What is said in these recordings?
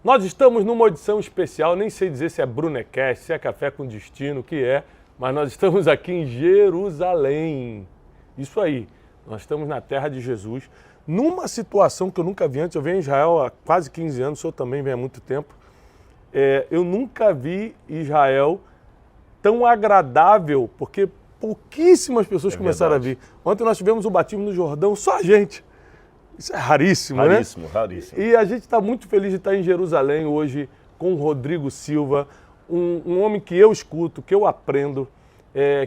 Nós estamos numa edição especial, nem sei dizer se é Brunecast, se é Café com Destino, o que é, mas nós estamos aqui em Jerusalém. Isso aí, nós estamos na terra de Jesus, numa situação que eu nunca vi antes. Eu venho em Israel há quase 15 anos, o senhor também vem há muito tempo. Eu nunca vi Israel tão agradável, porque pouquíssimas pessoas começaram a vir. Ontem nós tivemos o batismo no Jordão, só a gente. Isso é raríssimo, né? Raríssimo, raríssimo. E a gente está muito feliz de estar em Jerusalém hoje com o Rodrigo Silva, um homem que eu escuto, que eu aprendo,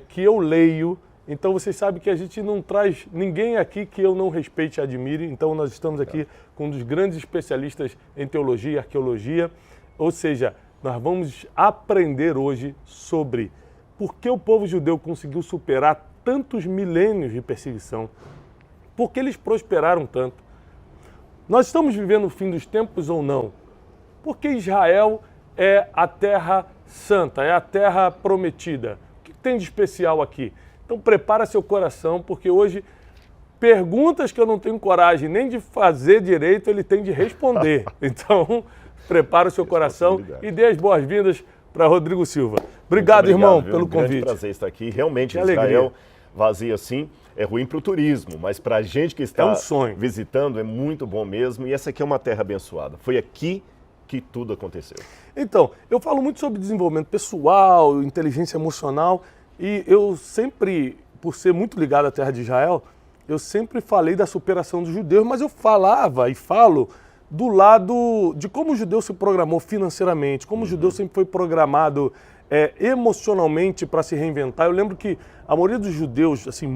que eu leio. Então vocês sabem que a gente não traz ninguém aqui que eu não respeite e admire. Então nós estamos aqui com um dos grandes especialistas em teologia e arqueologia. Ou seja, nós vamos aprender hoje sobre por que o povo judeu conseguiu superar tantos milênios de perseguição. Por que eles prosperaram tanto? Nós estamos vivendo o fim dos tempos ou não? Porque Israel é a terra santa, é a terra prometida. O que tem de especial aqui? Então prepara seu coração, porque hoje perguntas que eu não tenho coragem nem de fazer direito, ele tem de responder. Então prepara o seu coração e dê as boas-vindas para Rodrigo Silva. Obrigado, irmão, pelo convite. É um grande prazer estar aqui. Realmente, que Israel alegria. Vazio assim é ruim para o turismo, mas para a gente que está sonho. visitando é muito bom mesmo. E essa aqui é uma terra abençoada. Foi aqui que tudo aconteceu. Então, eu falo muito sobre desenvolvimento pessoal, inteligência emocional, e eu sempre, por ser muito ligado à terra de Israel, eu sempre falei da superação dos judeus, mas eu falava e falo do lado de como o judeu se programou financeiramente, como o judeu sempre foi programado emocionalmente para se reinventar. Eu lembro que a maioria dos judeus, assim,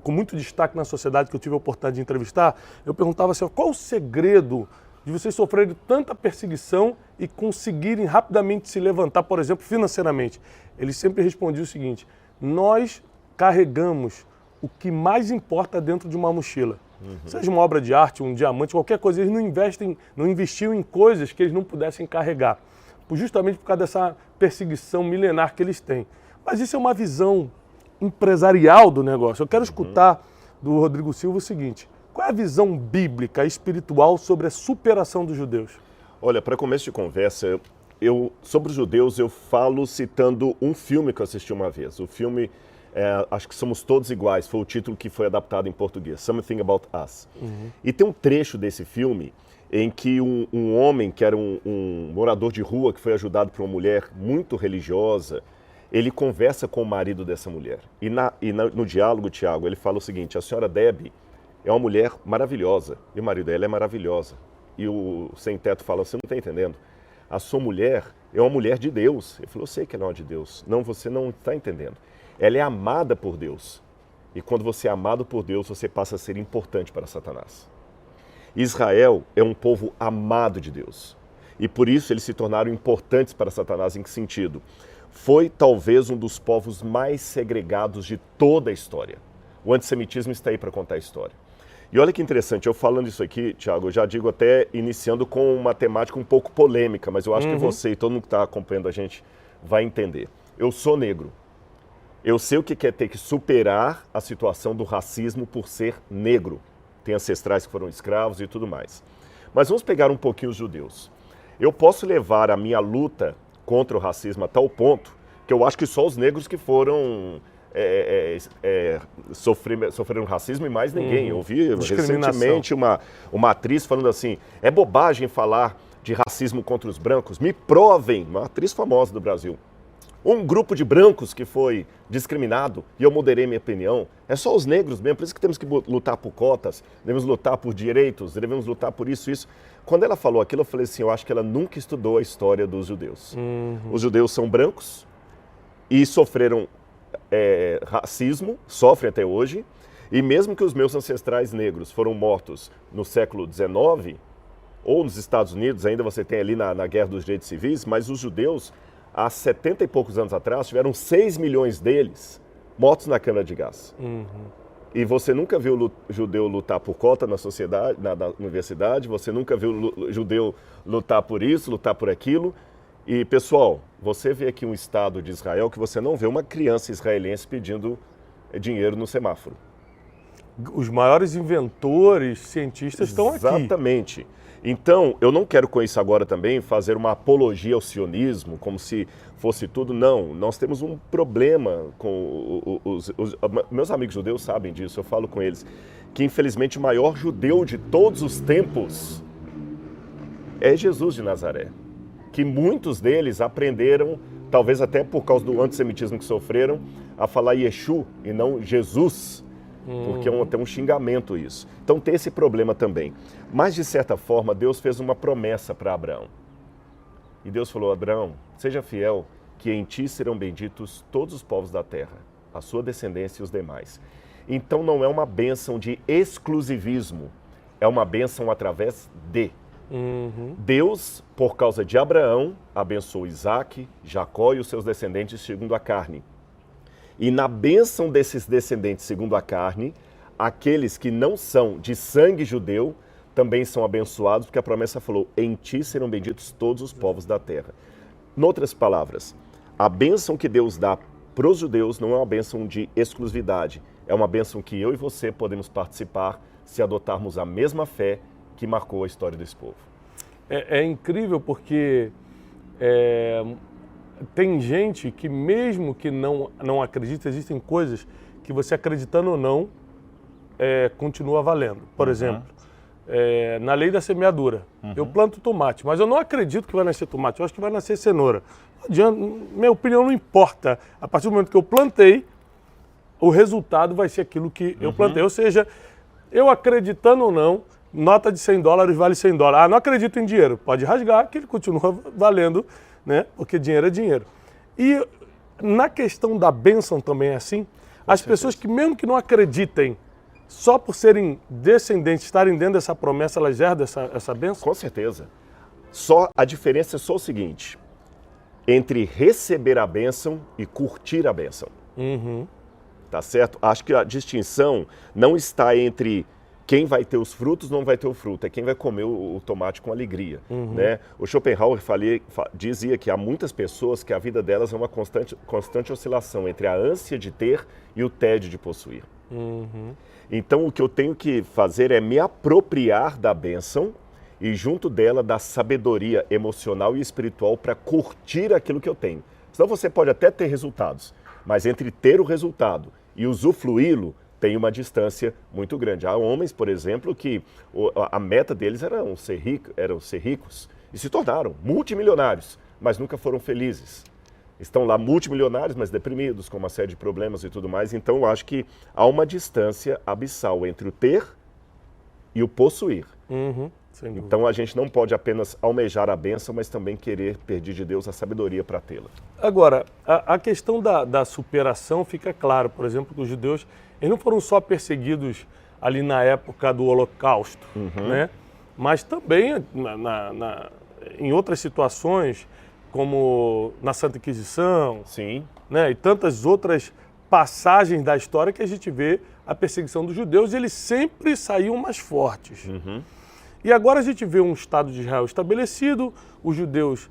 com muito destaque na sociedade que eu tive a oportunidade de entrevistar, eu perguntava assim, qual o segredo de vocês sofrerem tanta perseguição e conseguirem rapidamente se levantar, por exemplo, financeiramente? Eles sempre respondiam o seguinte: nós carregamos o que mais importa dentro de uma mochila. Seja uma obra de arte, um diamante, qualquer coisa, eles não investiam em coisas que eles não pudessem carregar, justamente por causa dessa perseguição milenar que eles têm. Mas isso é uma visão empresarial do negócio. Eu quero escutar do Rodrigo Silva o seguinte: qual é a visão bíblica, espiritual sobre a superação dos judeus? Olha, para começo de conversa, sobre os judeus eu falo citando um filme que eu assisti uma vez. O filme, acho que Somos Todos Iguais, foi o título que foi adaptado em português, Something About Us. E tem um trecho desse filme em que um homem, que era um morador de rua, que foi ajudado por uma mulher muito religiosa, ele conversa com o marido dessa mulher. E no diálogo, Tiago, ele fala o seguinte: a senhora Debbie é uma mulher maravilhosa, e o marido dela é maravilhosa. E o sem-teto fala: você não está entendendo? A sua mulher é uma mulher de Deus. Ele falou: eu sei que ela é uma de Deus. Não, você não está entendendo. Ela é amada por Deus. E quando você é amado por Deus, você passa a ser importante para Satanás. Israel é um povo amado de Deus. E por isso eles se tornaram importantes para Satanás. Em que sentido? Foi talvez um dos povos mais segregados de toda a história. O antissemitismo está aí para contar a história. E olha que interessante, eu falando isso aqui, Tiago, eu já digo até iniciando com uma temática um pouco polêmica, mas eu acho que você e todo mundo que está acompanhando a gente vai entender. Eu sou negro. Eu sei o que é ter que superar a situação do racismo por ser negro. Tem ancestrais que foram escravos e tudo mais. Mas vamos pegar um pouquinho os judeus. Eu posso levar a minha luta contra o racismo a tal ponto que eu acho que só os negros que foram sofreram racismo e mais ninguém. Eu vi recentemente uma atriz falando assim: é bobagem falar de racismo contra os brancos, me provem, uma atriz famosa do Brasil, um grupo de brancos que foi discriminado, e eu moderei minha opinião. É só os negros mesmo, por isso que temos que lutar por cotas, devemos lutar por direitos, devemos lutar por isso. Quando ela falou aquilo, eu falei assim: eu acho que ela nunca estudou a história dos judeus. Os judeus são brancos e sofreram racismo, sofrem até hoje, e mesmo que os meus ancestrais negros foram mortos no século XIX, ou nos Estados Unidos, ainda você tem ali na Guerra dos Direitos Civis, mas os judeus, há 70 e poucos anos atrás, tiveram 6 milhões deles mortos na câmara de gás. E você nunca viu judeu lutar por cota na sociedade, na universidade, você nunca viu judeu lutar por isso, lutar por aquilo. E, pessoal, você vê aqui um estado de Israel que você não vê uma criança israelense pedindo dinheiro no semáforo. Os maiores inventores, cientistas estão aqui. Exatamente. Então, eu não quero com isso agora também fazer uma apologia ao sionismo, como se fosse tudo. Não, nós temos um problema com meus amigos judeus sabem disso, eu falo com eles, que infelizmente o maior judeu de todos os tempos é Jesus de Nazaré. Que muitos deles aprenderam, talvez até por causa do antissemitismo que sofreram, a falar Yeshu e não Jesus, porque é até um xingamento isso. Então tem esse problema também. Mas, de certa forma, Deus fez uma promessa para Abraão. E Deus falou, Abraão, seja fiel, que em ti serão benditos todos os povos da terra, a sua descendência e os demais. Então não é uma bênção de exclusivismo, é uma bênção através de. Deus, por causa de Abraão, abençoou Isaac, Jacó e os seus descendentes segundo a carne. E na bênção desses descendentes segundo a carne, aqueles que não são de sangue judeu também são abençoados, porque a promessa falou, em ti serão benditos todos os povos da terra. Em outras palavras, a bênção que Deus dá para os judeus não é uma bênção de exclusividade, é uma bênção que eu e você podemos participar se adotarmos a mesma fé que marcou a história desse povo. É incrível porque tem gente que mesmo que não acredita, existem coisas que você acreditando ou não, continua valendo. Por exemplo, na lei da semeadura, eu planto tomate, mas eu não acredito que vai nascer tomate, eu acho que vai nascer cenoura. Não adianta, minha opinião não importa. A partir do momento que eu plantei, o resultado vai ser aquilo que eu plantei. Ou seja, eu acreditando ou não, nota de $100 vale $100. Ah, não acredito em dinheiro. Pode rasgar, que ele continua valendo, né? Porque dinheiro é dinheiro. E na questão da bênção também é assim. As pessoas que mesmo que não acreditem, só por serem descendentes, estarem dentro dessa promessa, elas herdam essa bênção? Com certeza. Só a diferença é só o seguinte, entre receber a bênção e curtir a bênção. Tá certo? Acho que a distinção não está entre quem vai ter os frutos não vai ter o fruto, é quem vai comer o tomate com alegria. Né? O Schopenhauer dizia que há muitas pessoas que a vida delas é uma constante oscilação entre a ânsia de ter e o tédio de possuir. Então o que eu tenho que fazer é me apropriar da bênção e junto dela da sabedoria emocional e espiritual para curtir aquilo que eu tenho. Senão você pode até ter resultados, mas entre ter o resultado e usufruí-lo, tem uma distância muito grande. Há homens, por exemplo, que a meta deles era ser ricos e se tornaram multimilionários, mas nunca foram felizes. Estão lá multimilionários, mas deprimidos, com uma série de problemas e tudo mais. Então, eu acho que há uma distância abissal entre o ter e o possuir. Então, a gente não pode apenas almejar a bênção, mas também querer pedir de Deus a sabedoria para tê-la. Agora, a questão da superação fica claro. Por exemplo, que os judeus eles não foram só perseguidos ali na época do Holocausto, né? Mas também em outras situações, como na Santa Inquisição, né? E tantas outras passagens da história que a gente vê a perseguição dos judeus, e eles sempre saíam mais fortes. E agora a gente vê um Estado de Israel estabelecido, os judeus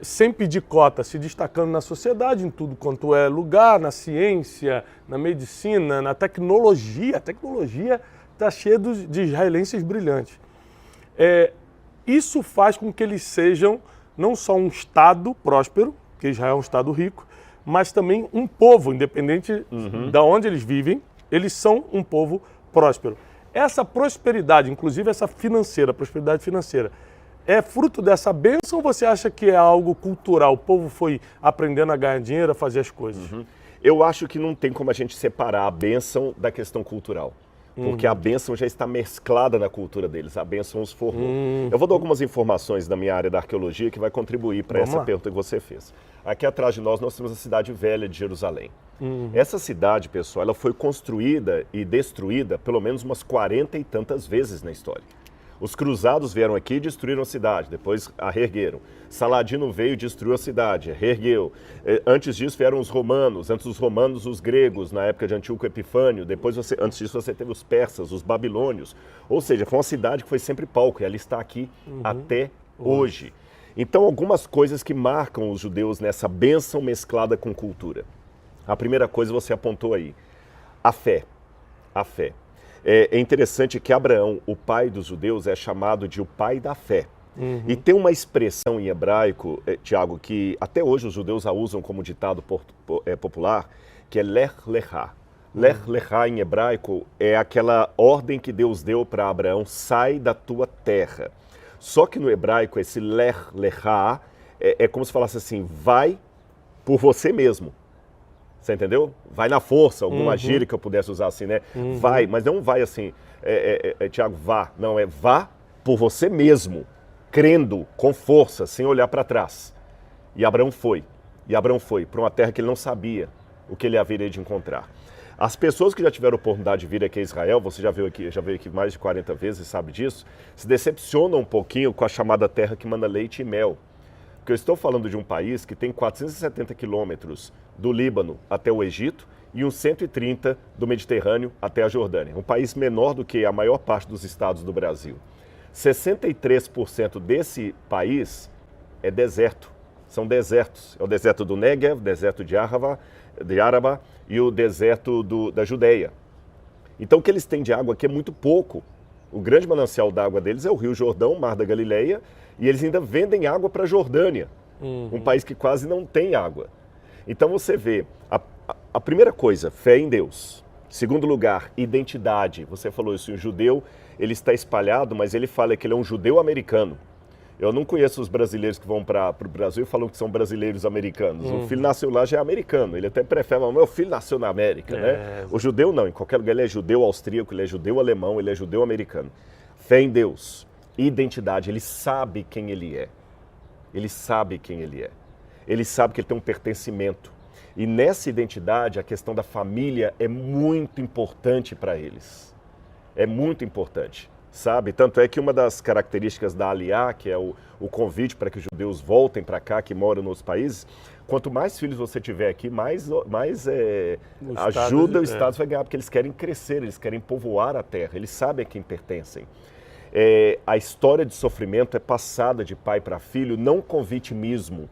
sem pedir cota, se destacando na sociedade, em tudo quanto é lugar, na ciência, na medicina, na tecnologia. A tecnologia está cheia de israelenses brilhantes. Isso faz com que eles sejam não só um Estado próspero, que Israel é um Estado rico, mas também um povo, independente de onde eles vivem, eles são um povo próspero. Essa prosperidade, inclusive essa prosperidade financeira, é fruto dessa bênção ou você acha que é algo cultural? O povo foi aprendendo a ganhar dinheiro, a fazer as coisas? Eu acho que não tem como a gente separar a bênção da questão cultural. Porque a bênção já está mesclada na cultura deles, a bênção os formou. Eu vou dar algumas informações da minha área da arqueologia que vai contribuir para essa pergunta que você fez. Aqui atrás de nós temos a cidade velha de Jerusalém. Essa cidade, pessoal, ela foi construída e destruída pelo menos umas 40 e tantas vezes na história. Os cruzados vieram aqui e destruíram a cidade, depois a reergueram. Saladino veio e destruiu a cidade, reergueu. Antes disso vieram os romanos, antes dos romanos os gregos, na época de Antíoco Epifânio. Depois, antes disso, você teve os persas, os babilônios. Ou seja, foi uma cidade que foi sempre palco e ela está aqui até hoje. Então, algumas coisas que marcam os judeus nessa bênção mesclada com cultura. A primeira coisa você apontou aí, a fé. A fé. É interessante que Abraão, o pai dos judeus, é chamado de o pai da fé. E tem uma expressão em hebraico, Tiago, que até hoje os judeus a usam como ditado popular, que é Lech Lechá. Lech Lechá em hebraico é aquela ordem que Deus deu para Abraão, sai da tua terra. Só que no hebraico esse Lech Lechá é como se falasse assim, vai por você mesmo. Você entendeu? Vai na força, alguma gíria que eu pudesse usar assim, né? Vai, mas não vai assim, Tiago, vá. Não, é vá por você mesmo, crendo, com força, sem olhar para trás. E Abraão foi. E Abraão foi para uma terra que ele não sabia o que ele haveria de encontrar. As pessoas que já tiveram a oportunidade de vir aqui a Israel, você já veio aqui mais de 40 vezes e sabe disso, se decepcionam um pouquinho com a chamada terra que manda leite e mel. Porque eu estou falando de um país que tem 470 quilômetros do Líbano até o Egito e uns 130 do Mediterrâneo até a Jordânia. Um país menor do que a maior parte dos estados do Brasil. 63% desse país é deserto. São desertos. É o deserto do Negev, o deserto de Araba e o deserto da Judeia. Então o que eles têm de água aqui é muito pouco. O grande manancial d'água deles é o Rio Jordão, Mar da Galileia, e eles ainda vendem água para a Jordânia, um país que quase não tem água. Então você vê, a primeira coisa, fé em Deus. Segundo lugar, identidade. Você falou isso, o judeu, ele está espalhado, mas ele fala que ele é um judeu americano. Eu não conheço os brasileiros que vão para o Brasil e falam que são brasileiros americanos. O filho nasceu lá, já é americano. Ele até prefere, mas meu filho nasceu na América, né? O judeu não, em qualquer lugar ele é judeu austríaco, ele é judeu alemão, ele é judeu americano. Fé em Deus, identidade, ele sabe quem ele é. Ele sabe quem ele é. Ele sabe que ele tem um pertencimento. E nessa identidade, a questão da família é muito importante para eles. É muito importante. Sabe? Tanto é que uma das características da Aliá, que é o convite para que os judeus voltem para cá, que moram nos países, quanto mais filhos você tiver aqui, mais ajuda o Estado vai ganhar, porque eles querem crescer, eles querem povoar a terra, eles sabem a quem pertencem. A história de sofrimento é passada de pai para filho, não com vitimismo.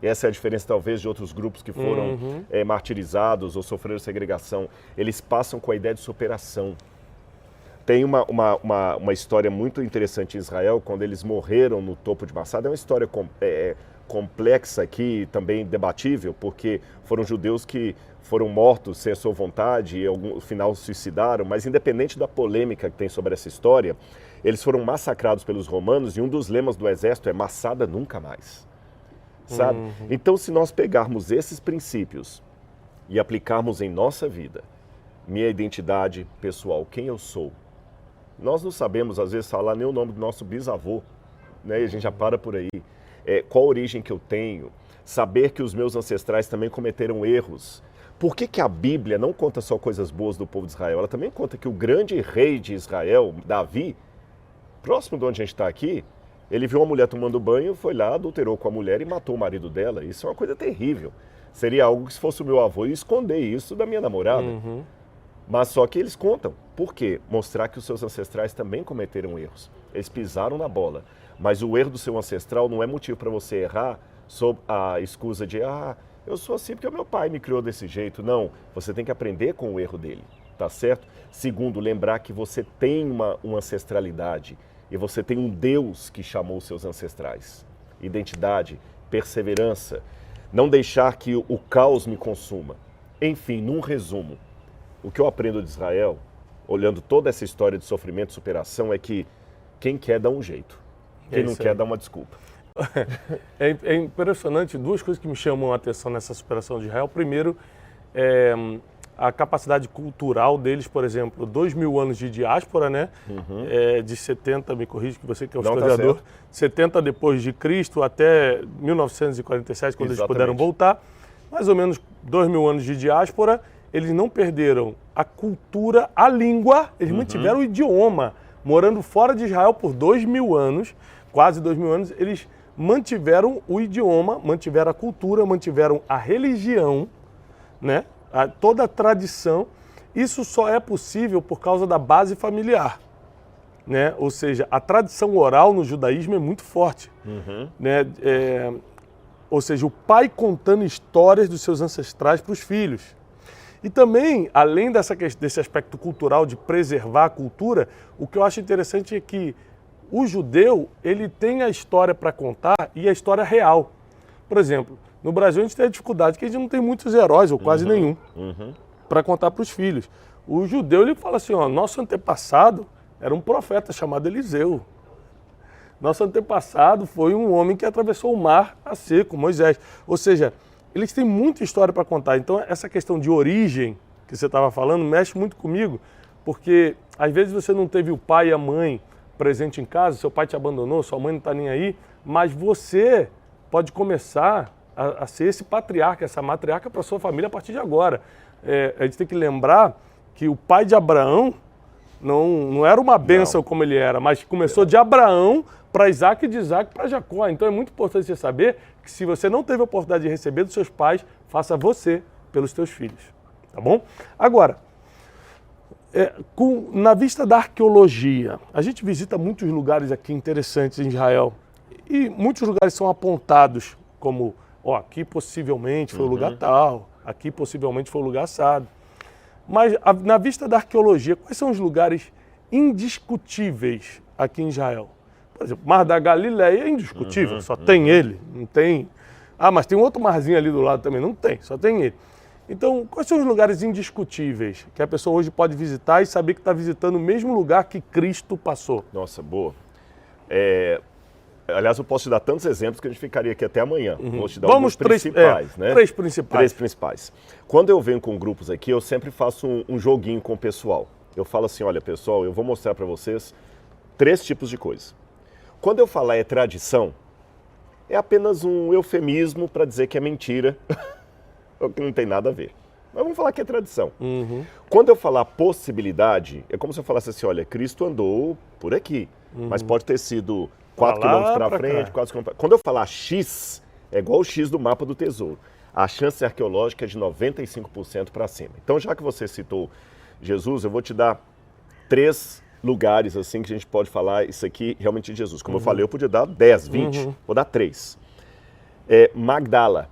Essa é a diferença, talvez, de outros grupos que foram martirizados ou sofreram segregação. Eles passam com a ideia de superação. Tem uma história muito interessante em Israel, quando eles morreram no topo de Massada. É uma história complexa aqui, também debatível, porque foram judeus que foram mortos sem a sua vontade e no final se suicidaram, mas independente da polêmica que tem sobre essa história, eles foram massacrados pelos romanos e um dos lemas do exército é Massada nunca mais. Sabe? Então, se nós pegarmos esses princípios e aplicarmos em nossa vida, minha identidade pessoal, quem eu sou, nós não sabemos, às vezes, falar nem o nome do nosso bisavô, né? E a gente já para por aí. Qual a origem que eu tenho? Saber que os meus ancestrais também cometeram erros. Por que a Bíblia não conta só coisas boas do povo de Israel? Ela também conta que o grande rei de Israel, Davi, próximo de onde a gente está aqui, ele viu uma mulher tomando banho, foi lá, adulterou com a mulher e matou o marido dela. Isso é uma coisa terrível. Seria algo que, se fosse o meu avô, eu ia esconder isso da minha namorada. Mas só que eles contam. Por quê? Mostrar que os seus ancestrais também cometeram erros. Eles pisaram na bola. Mas o erro do seu ancestral não é motivo para você errar sob a escusa de eu sou assim porque o meu pai me criou desse jeito. Não, você tem que aprender com o erro dele, tá certo? Segundo, lembrar que você tem uma ancestralidade e você tem um Deus que chamou os seus ancestrais. Identidade, perseverança, não deixar que o caos me consuma. Enfim, num resumo, o que eu aprendo de Israel, olhando toda essa história de sofrimento e superação, é que quem quer dá um jeito, quem não quer dá uma desculpa. É impressionante, duas coisas que me chamam a atenção nessa superação de Israel. Primeiro, a capacidade cultural deles, por exemplo, 2000 anos de diáspora, né? De 70, me corrige que você que é o historiador, 70 depois de Cristo até 1947, quando eles puderam voltar, mais ou menos 2000 anos de diáspora. Eles não perderam a cultura, a língua, eles mantiveram o idioma. Morando fora de Israel por 2000 anos, quase 2000 anos, eles mantiveram o idioma, mantiveram a cultura, mantiveram a religião, né? Toda a tradição. Isso só é possível por causa da base familiar, né? Ou seja, a tradição oral no judaísmo é muito forte, né? Ou seja, o pai contando histórias dos seus ancestrais para os filhos. E também, além desse aspecto cultural de preservar a cultura, o que eu acho interessante é que o judeu, ele tem a história para contar e a história real. Por exemplo, no Brasil a gente tem a dificuldade que a gente não tem muitos heróis, ou quase nenhum, para contar para os filhos. O judeu, ele fala assim, ó, nosso antepassado era um profeta chamado Eliseu. Nosso antepassado foi um homem que atravessou o mar a seco, Moisés. Ou seja, eles têm muita história para contar. Então, essa questão de origem que você estava falando mexe muito comigo, porque às vezes você não teve o pai e a mãe presente em casa, seu pai te abandonou, sua mãe não está nem aí, mas você pode começar a ser esse patriarca, essa matriarca para sua família a partir de agora. A gente tem que lembrar que o pai de Abraão não era uma bênção como ele era, mas começou de Abraão para Isaac e de Isaac para Jacó. Então é muito importante você saber que se você não teve a oportunidade de receber dos seus pais, faça você pelos teus filhos, tá bom? Agora, na vista da arqueologia, a gente visita muitos lugares aqui interessantes em Israel e muitos lugares são apontados como, ó, aqui possivelmente foi o lugar tal, aqui possivelmente foi o lugar assado. Mas na vista da arqueologia, quais são os lugares indiscutíveis aqui em Israel? Por exemplo, o Mar da Galileia é indiscutível, só tem ele, não tem... Ah, mas tem um outro marzinho ali do lado também, não tem, só tem ele. Então, quais são os lugares indiscutíveis que a pessoa hoje pode visitar e saber que está visitando o mesmo lugar que Cristo passou? Nossa, boa. Aliás, eu posso te dar tantos exemplos que a gente ficaria aqui até amanhã. Vou te dar alguns principais, né? Três principais. Três principais. Quando eu venho com grupos aqui, eu sempre faço um joguinho com o pessoal. Eu falo assim, olha, pessoal, eu vou mostrar para vocês 3 tipos de coisa. Quando eu falar é tradição, é apenas um eufemismo para dizer que é mentira, ou que não tem nada a ver. Mas vamos falar que é tradição. Quando eu falar possibilidade, é como se eu falasse assim, olha, Cristo andou por aqui, mas pode ter sido 4 quilômetros para frente, 4 quilômetros. Quando eu falar X, é igual o X do mapa do tesouro. A chance arqueológica é de 95% para cima. Então, já que você citou Jesus, eu vou te dar 3 lugares assim que a gente pode falar isso aqui realmente de Jesus. Como eu falei, eu podia dar 10, 20, vou dar 3. Magdala.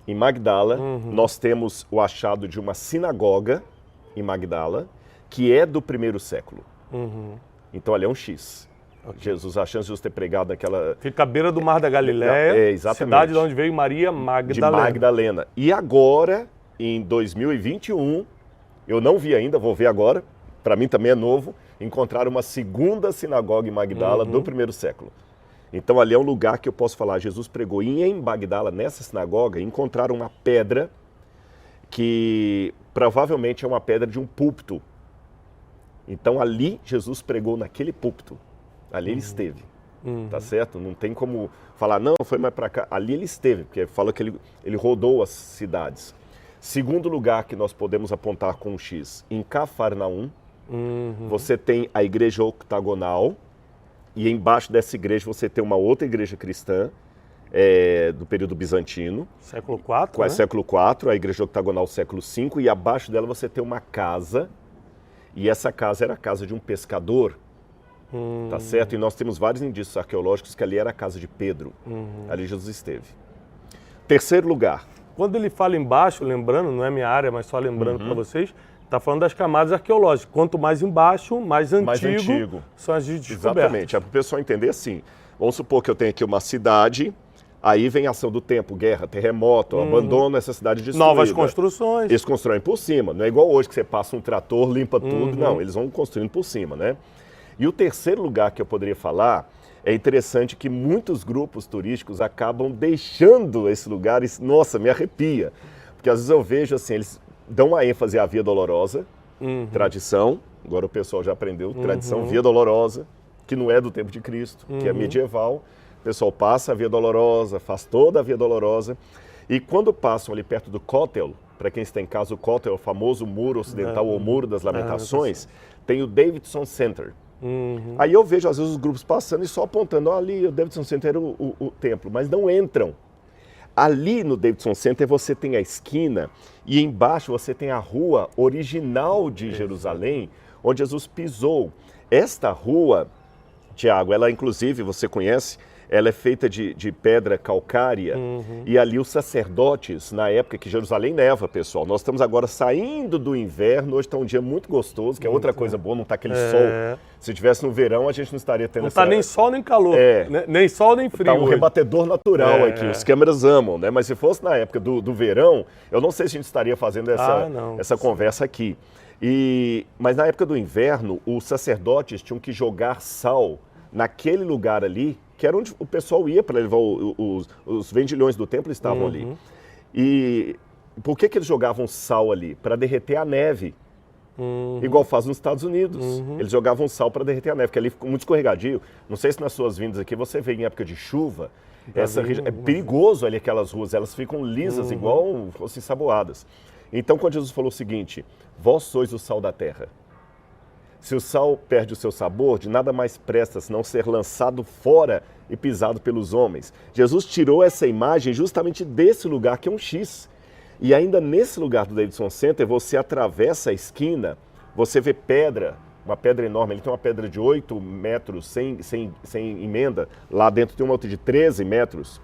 Em Magdala, nós temos o achado de uma sinagoga em Magdala, que é do 1º século. Então, ali é um X. Okay. Jesus, a chance de Jesus ter pregado naquela... Fica à beira do Mar da Galileia, exatamente. Cidade de onde veio Maria Magdalena. De Magdalena. E agora, em 2021, eu não vi ainda, vou ver agora, para mim também é novo, encontrar uma segunda sinagoga em Magdala do 1º século. Então ali é um lugar que eu posso falar, Jesus pregou. E em Magdala, nessa sinagoga, encontraram uma pedra que provavelmente é uma pedra de um púlpito. Então ali Jesus pregou naquele púlpito. Ali ele esteve, tá certo? Não tem como falar, não, foi mais para cá. Ali ele esteve, porque fala que ele rodou as cidades. Segundo lugar que nós podemos apontar com um X, em Cafarnaum, você tem a igreja octagonal, e embaixo dessa igreja você tem uma outra igreja cristã, do período bizantino. Século IV, né? Século IV, a igreja octagonal século V, e abaixo dela você tem uma casa, e essa casa era a casa de um pescador, tá certo? E nós temos vários indícios arqueológicos que ali era a casa de Pedro, ali Jesus esteve. Terceiro lugar. Quando ele fala embaixo, lembrando, não é minha área, mas só lembrando para vocês, está falando das camadas arqueológicas. Quanto mais embaixo, mais antigo são as descobertas. Exatamente, é para o pessoal entender assim. Vamos supor que eu tenho aqui uma cidade, aí vem a ação do tempo, guerra, terremoto, abandono, essa cidade destruída. Novas construções. Eles constroem por cima, não é igual hoje que você passa um trator, limpa tudo, não, eles vão construindo por cima, né? E o terceiro lugar que eu poderia falar, é interessante que muitos grupos turísticos acabam deixando esse lugar e, nossa, me arrepia. Porque às vezes eu vejo assim, eles dão uma ênfase à Via Dolorosa, tradição, agora o pessoal já aprendeu, tradição, Via Dolorosa, que não é do tempo de Cristo, que é medieval. O pessoal passa a Via Dolorosa, faz toda a Via Dolorosa, e quando passam ali perto do Kotel, para quem está em casa, o Kotel é o famoso muro ocidental, ou Muro das Lamentações, tem o Davidson Center. Aí eu vejo às vezes os grupos passando e só apontando, ali o Davidson Center era o templo, mas não entram. Ali no Davidson Center você tem a esquina e embaixo você tem a rua original de Jerusalém, onde Jesus pisou. Esta rua, Tiago, ela inclusive, você conhece, ela é feita de pedra calcária, e ali os sacerdotes, na época que Jerusalém neva, pessoal, nós estamos agora saindo do inverno, hoje está um dia muito gostoso, que é outra coisa boa, não está aquele sol. Se tivesse no verão, a gente não estaria tendo não está nem sol nem calor, nem sol nem frio. Está um rebatedor natural aqui, os câmeras amam, né? Mas se fosse na época do verão, eu não sei se a gente estaria fazendo essa conversa aqui. Mas na época do inverno, os sacerdotes tinham que jogar sal naquele lugar ali, que era onde o pessoal ia para levar os vendilhões do templo estavam ali. E por que eles jogavam sal ali? Para derreter a neve. Igual faz nos Estados Unidos. Eles jogavam sal para derreter a neve, porque ali ficou muito escorregadio. Não sei se nas suas vindas aqui você vê em época de chuva, é perigoso ali aquelas ruas, elas ficam lisas, igual fossem ensaboadas. Então, quando Jesus falou o seguinte, vós sois o sal da terra. Se o sal perde o seu sabor, de nada mais presta senão ser lançado fora e pisado pelos homens. Jesus tirou essa imagem justamente desse lugar que é um X. E ainda nesse lugar do Davidson Center, você atravessa a esquina, você vê pedra, uma pedra enorme. Ele tem uma pedra de 8 metros sem emenda. Lá dentro tem uma outra de 13 metros.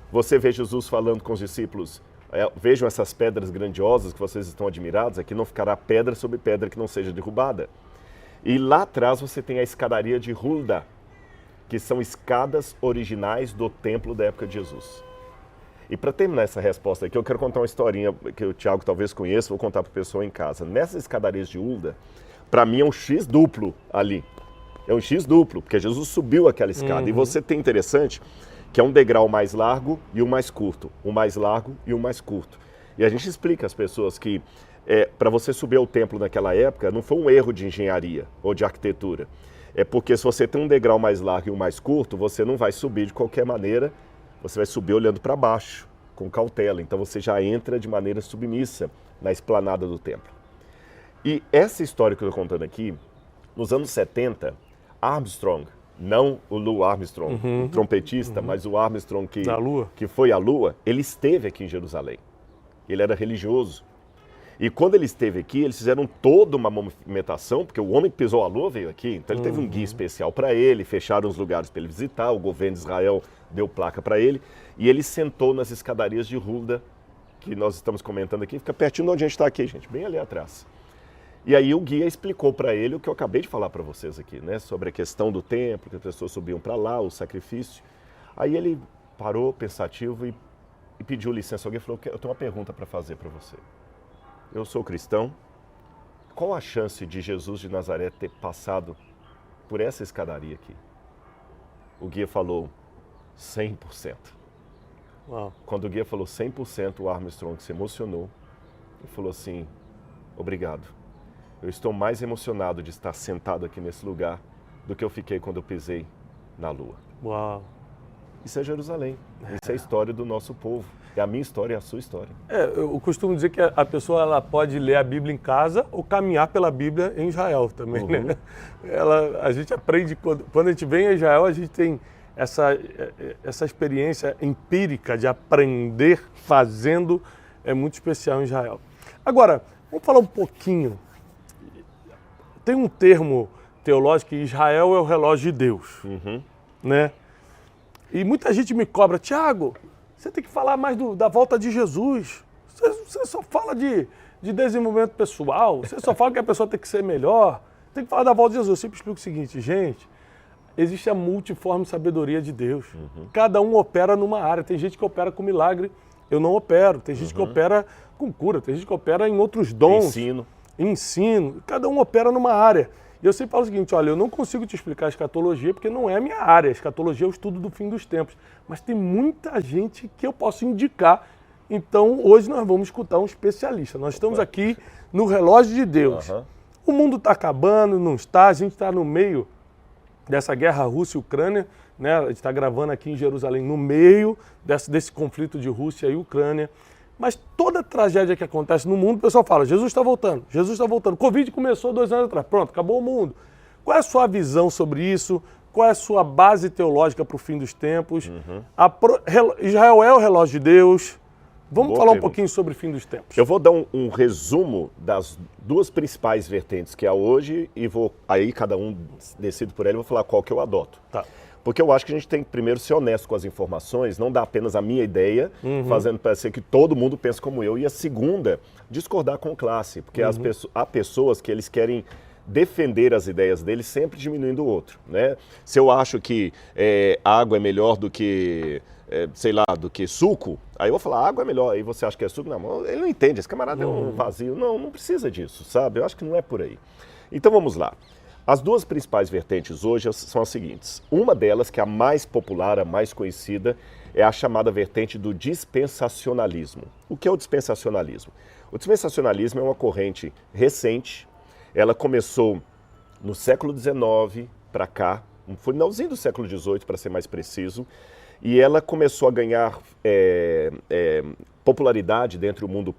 Você vê Jesus falando com os discípulos, vejam essas pedras grandiosas que vocês estão admirados, aqui não ficará pedra sobre pedra que não seja derrubada. E lá atrás você tem a escadaria de Hulda, que são escadas originais do templo da época de Jesus. E para terminar essa resposta aqui, eu quero contar uma historinha que o Tiago talvez conheça, vou contar para o pessoal em casa. Nessas escadarias de Hulda, para mim é um X duplo ali. É um X duplo, porque Jesus subiu aquela escada. E você tem interessante que é um degrau mais largo e um mais curto. Um mais largo e um mais curto. E a gente explica às pessoas que para você subir ao templo naquela época, não foi um erro de engenharia ou de arquitetura. É porque se você tem um degrau mais largo e um mais curto, você não vai subir de qualquer maneira, você vai subir olhando para baixo, com cautela. Então você já entra de maneira submissa na esplanada do templo. E essa história que eu estou contando aqui, nos anos 70, Armstrong, não o Lou Armstrong, o trompetista, mas o Armstrong que foi à Lua, ele esteve aqui em Jerusalém. Ele era religioso. E quando ele esteve aqui, eles fizeram toda uma movimentação, porque o homem que pisou a Lua veio aqui, então ele teve um guia especial para ele, fecharam os lugares para ele visitar, o governo de Israel deu placa para ele, e ele sentou nas escadarias de Hulda, que nós estamos comentando aqui, fica pertinho de onde a gente está aqui, gente, bem ali atrás. E aí o guia explicou para ele o que eu acabei de falar para vocês aqui, né, sobre a questão do templo, que as pessoas subiam para lá, o sacrifício. Aí ele parou, pensativo, e pediu licença. Alguém falou, eu tenho uma pergunta para fazer para você. Eu sou cristão, qual a chance de Jesus de Nazaré ter passado por essa escadaria aqui? O guia falou 100%. Uau. Quando o guia falou 100%, o Armstrong se emocionou e falou assim, obrigado. Eu estou mais emocionado de estar sentado aqui nesse lugar do que eu fiquei quando eu pisei na Lua. Uau. Isso é Jerusalém, isso é a história do nosso povo. É a minha história e a sua história. Eu costumo dizer que a pessoa ela pode ler a Bíblia em casa ou caminhar pela Bíblia em Israel também, né? A gente aprende, quando a gente vem a Israel, a gente tem essa experiência empírica de aprender fazendo, é muito especial em Israel. Agora, vamos falar um pouquinho. Tem um termo teológico que Israel é o relógio de Deus, né? E muita gente me cobra, Tiago, você tem que falar mais da volta de Jesus. Você só fala de desenvolvimento pessoal, você só fala que a pessoa tem que ser melhor, tem que falar da volta de Jesus. Eu sempre explico o seguinte, gente, existe a multiforme sabedoria de Deus. Cada um opera numa área. Tem gente que opera com milagre, eu não opero. Tem gente que opera com cura, tem gente que opera em outros dons. Ensino. Cada um opera numa área. E eu sempre falo o seguinte, olha, eu não consigo te explicar a escatologia porque não é a minha área. A escatologia é o estudo do fim dos tempos. Mas tem muita gente que eu posso indicar. Então, hoje nós vamos escutar um especialista. Nós estamos aqui no relógio de Deus. O mundo está acabando, não está. A gente está no meio dessa guerra Rússia e Ucrânia. Né? A gente está gravando aqui em Jerusalém, no meio desse conflito de Rússia e Ucrânia. Mas toda tragédia que acontece no mundo, o pessoal fala, Jesus está voltando, Jesus está voltando. Covid começou 2 anos atrás, pronto, acabou o mundo. Qual é a sua visão sobre isso? Qual é a sua base teológica para o fim dos tempos? Israel é o relógio de Deus. Vamos falar um pouquinho sobre o fim dos tempos. Eu vou dar um resumo das duas principais vertentes que há hoje e aí cada um decide por ela e vou falar qual que eu adoto. Tá. Porque eu acho que a gente tem que primeiro ser honesto com as informações, não dar apenas a minha ideia, fazendo parecer que todo mundo pensa como eu. E a segunda, discordar com classe, porque há pessoas que eles querem defender as ideias deles sempre diminuindo o outro, né? Se eu acho que água é melhor do que, sei lá, do que suco, aí eu vou falar, água é melhor, aí você acha que é suco? Não, ele não entende, esse camarada é um vazio. Não precisa disso, sabe? Eu acho que não é por aí. Então vamos lá. As duas principais vertentes hoje são as seguintes. Uma delas, que é a mais popular, a mais conhecida, é a chamada vertente do dispensacionalismo. O que é o dispensacionalismo? O dispensacionalismo é uma corrente recente. Ela começou no século XIX para cá, no finalzinho do século XVIII, para ser mais preciso, e ela começou a ganhar popularidade dentro do mundo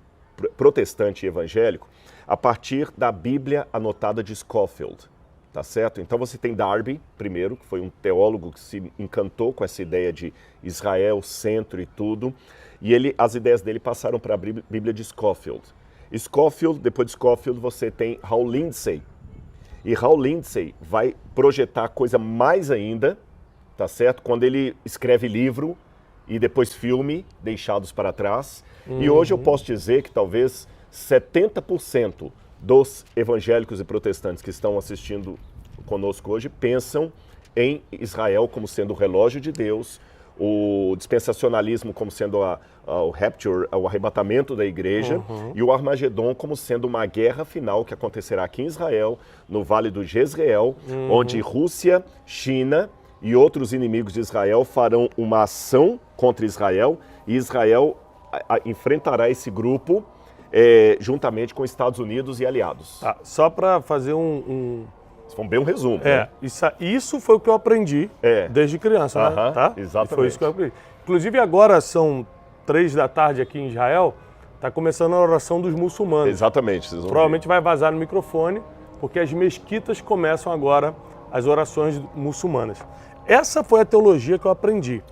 protestante e evangélico a partir da Bíblia anotada de Scofield, tá certo? Então você tem Darby, primeiro, que foi um teólogo que se encantou com essa ideia de Israel, centro e tudo, e as ideias dele passaram para a Bíblia de Scofield. Scofield, depois de Scofield, você tem Hal Lindsey. E Hal Lindsey vai projetar coisa mais ainda, tá certo? Quando ele escreve livro e depois filme, Deixados para Trás. E hoje eu posso dizer que talvez 70% dos evangélicos e protestantes que estão assistindo conosco hoje pensam em Israel como sendo o relógio de Deus, o dispensacionalismo como sendo o rapture, o arrebatamento da igreja, e o Armagedon como sendo uma guerra final que acontecerá aqui em Israel, no Vale do Jezreel, onde Rússia, China e outros inimigos de Israel farão uma ação contra Israel, e Israel enfrentará esse grupo juntamente com Estados Unidos e aliados. Tá, só para fazer Isso foi bem um resumo. Né? Isso foi o que eu aprendi desde criança, né? Tá? Exatamente. E foi isso que eu aprendi. Inclusive agora são 3 da tarde aqui em Israel, está começando a oração dos muçulmanos. Exatamente. Vocês vão Provavelmente vai vazar no microfone, porque as mesquitas começam agora as orações muçulmanas. Essa foi a teologia que eu aprendi.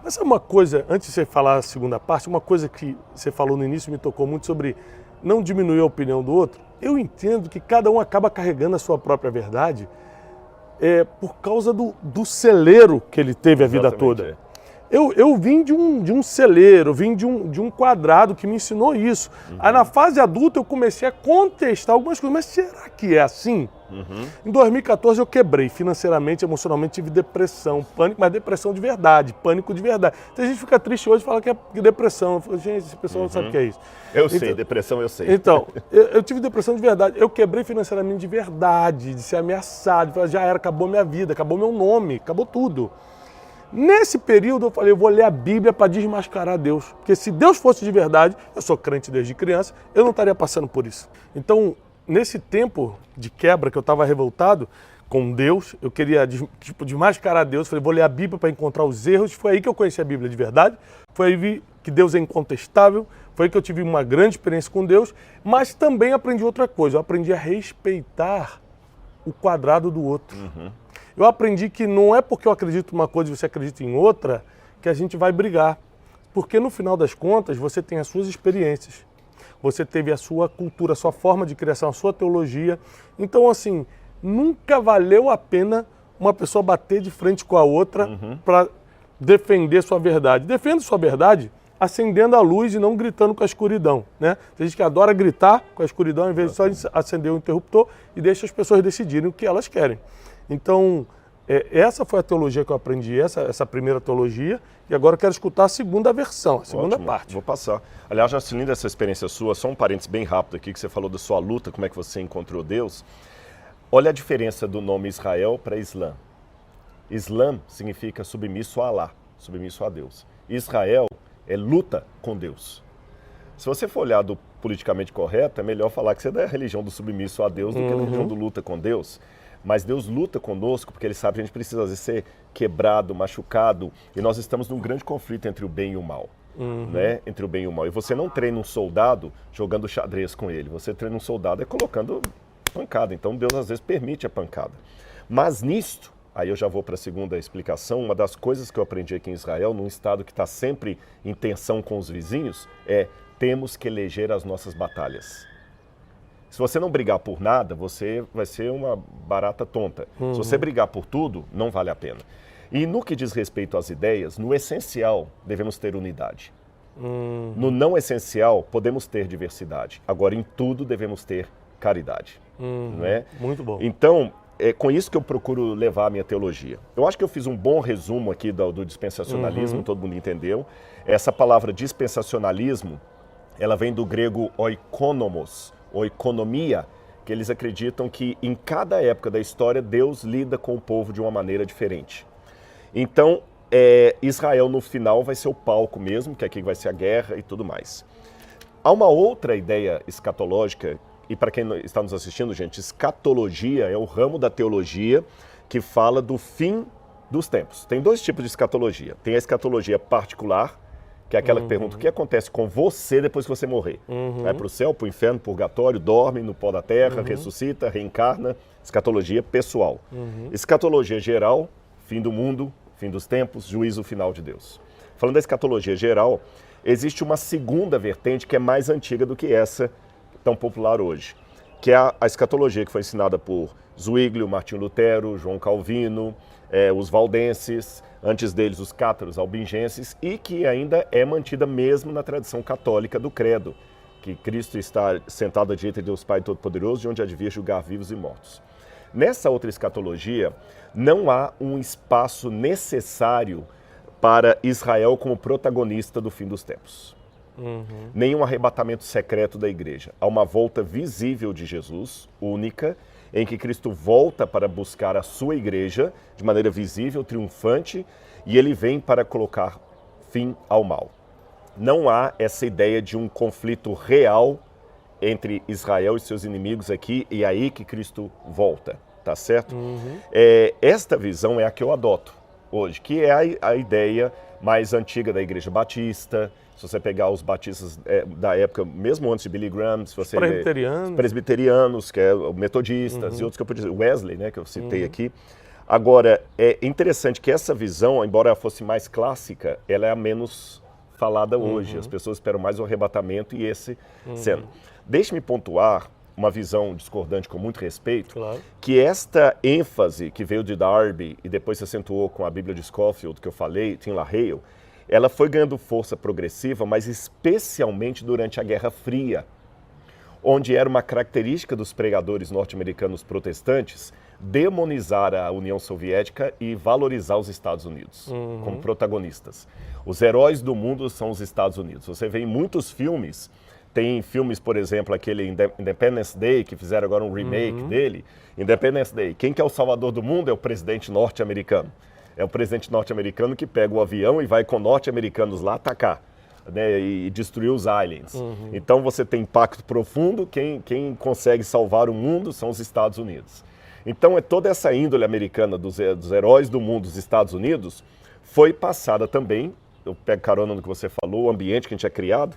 Mas é uma coisa, antes de você falar a segunda parte, uma coisa que você falou no início me tocou muito sobre não diminuir a opinião do outro. Eu entendo que cada um acaba carregando a sua própria verdade por causa do celeiro que ele teve a vida toda. Eu vim de um celeiro, vim de um quadrado que me ensinou isso. Aí na fase adulta eu comecei a contestar algumas coisas, mas será que é assim? Em 2014 eu quebrei financeiramente, emocionalmente, tive depressão, pânico, mas depressão de verdade, pânico de verdade. Tem gente que fica triste hoje e fala que é depressão. Eu falo, gente, esse pessoal não sabe o que é isso. Eu sei, depressão eu sei. Então, eu tive depressão de verdade. Eu quebrei financeiramente de verdade, de ser ameaçado, de falar, já era, acabou minha vida, acabou meu nome, acabou tudo. Nesse período eu falei, eu vou ler a Bíblia para desmascarar Deus. Porque se Deus fosse de verdade, eu sou crente desde criança, eu não estaria passando por isso. Então, nesse tempo de quebra que eu estava revoltado com Deus, eu queria desmascarar Deus, falei, vou ler a Bíblia para encontrar os erros. Foi aí que eu conheci a Bíblia de verdade, foi aí que vi que Deus é incontestável, foi aí que eu tive uma grande experiência com Deus, mas também aprendi outra coisa, eu aprendi a respeitar o quadrado do outro. Eu aprendi que não é porque eu acredito em uma coisa e você acredita em outra que a gente vai brigar. Porque no final das contas você tem as suas experiências, você teve a sua cultura, a sua forma de criação, a sua teologia. Então assim, nunca valeu a pena uma pessoa bater de frente com a outra para defender sua verdade. Defenda sua verdade acendendo a luz e não gritando com a escuridão, né? Tem gente que adora gritar com a escuridão ao invés de só acender o interruptor e deixa as pessoas decidirem o que elas querem. Então, essa foi a teologia que eu aprendi, essa primeira teologia, e agora eu quero escutar a segunda versão, a segunda parte. Vou passar. Aliás, Jacilinda, essa experiência sua, só um parênteses bem rápido aqui, que você falou da sua luta, como é que você encontrou Deus. Olha a diferença do nome Israel para Islã. Islã significa submisso a Alá, submisso a Deus. Israel é luta com Deus. Se você for olhar do politicamente correto, é melhor falar que você é da religião do submisso a Deus do que da religião do luta com Deus. Mas Deus luta conosco porque Ele sabe que a gente precisa às vezes ser quebrado, machucado, e nós estamos num grande conflito entre o bem e o mal. Né? Entre o bem e o mal. E você não treina um soldado jogando xadrez com ele, você treina um soldado colocando pancada. Então Deus às vezes permite a pancada. Mas nisto, aí eu já vou para a segunda explicação, uma das coisas que eu aprendi aqui em Israel, num estado que está sempre em tensão com os vizinhos, temos que eleger as nossas batalhas. Se você não brigar por nada, você vai ser uma barata tonta. Se você brigar por tudo, não vale a pena. E no que diz respeito às ideias, no essencial, devemos ter unidade. No não essencial, podemos ter diversidade. Agora, em tudo, devemos ter caridade. Não é? Muito bom. Então, é com isso que eu procuro levar a minha teologia. Eu acho que eu fiz um bom resumo aqui do dispensacionalismo, todo mundo entendeu. Essa palavra dispensacionalismo, ela vem do grego oikonomos, ou economia, que eles acreditam que em cada época da história Deus lida com o povo de uma maneira diferente. Então, Israel no final vai ser o palco mesmo, que aqui vai ser a guerra e tudo mais. Há uma outra ideia escatológica, e para quem está nos assistindo, gente, escatologia é o ramo da teologia que fala do fim dos tempos. Tem dois tipos de escatologia. Tem a escatologia particular, que é aquela que pergunta o que acontece com você depois que você morrer. Vai para o céu, para o inferno, purgatório, dorme no pó da terra, ressuscita, reencarna. Escatologia pessoal. Escatologia geral, fim do mundo, fim dos tempos, juízo final de Deus. Falando da escatologia geral, existe uma segunda vertente que é mais antiga do que essa tão popular hoje, que é a escatologia que foi ensinada por Zwinglio, Martinho Lutero, João Calvino, os valdenses, antes deles os cátaros albingenses, e que ainda é mantida mesmo na tradição católica do credo, que Cristo está sentado à direita de Deus Pai Todo-Poderoso, de onde há de vir julgar vivos e mortos. Nessa outra escatologia, não há um espaço necessário para Israel como protagonista do fim dos tempos. Nenhum arrebatamento secreto da igreja. Há uma volta visível de Jesus, única, em que Cristo volta para buscar a sua igreja de maneira visível, triunfante, e ele vem para colocar fim ao mal. Não há essa ideia de um conflito real entre Israel e seus inimigos aqui, e é aí que Cristo volta, tá certo? Esta visão é a que eu adoto hoje, que é a ideia mais antiga da Igreja Batista. Se você pegar os batistas da época, mesmo antes de Billy Graham, se você presbiterianos, que é metodistas e outros que eu podia dizer, Wesley, né, que eu citei aqui. Agora, é interessante que essa visão, embora ela fosse mais clássica, ela é a menos falada hoje. As pessoas esperam mais o arrebatamento e esse sendo. Deixe-me pontuar uma visão discordante com muito respeito, que esta ênfase que veio de Darby e depois se acentuou com a Bíblia de Scofield, que eu falei, Tim LaHale, ela foi ganhando força progressiva, mas especialmente durante a Guerra Fria, onde era uma característica dos pregadores norte-americanos protestantes demonizar a União Soviética e valorizar os Estados Unidos como protagonistas. Os heróis do mundo são os Estados Unidos. Você vê em muitos filmes, tem filmes, por exemplo, aquele Independence Day, que fizeram agora um remake dele. Independence Day, quem que é o salvador do mundo é o presidente norte-americano. É o presidente norte-americano que pega o avião e vai com norte-americanos lá atacar, né, e destruir os aliens. Então você tem impacto profundo, quem consegue salvar o mundo são os Estados Unidos. Então toda essa índole americana dos heróis do mundo, dos Estados Unidos, foi passada também, eu pego carona no que você falou, o ambiente que a gente é criado,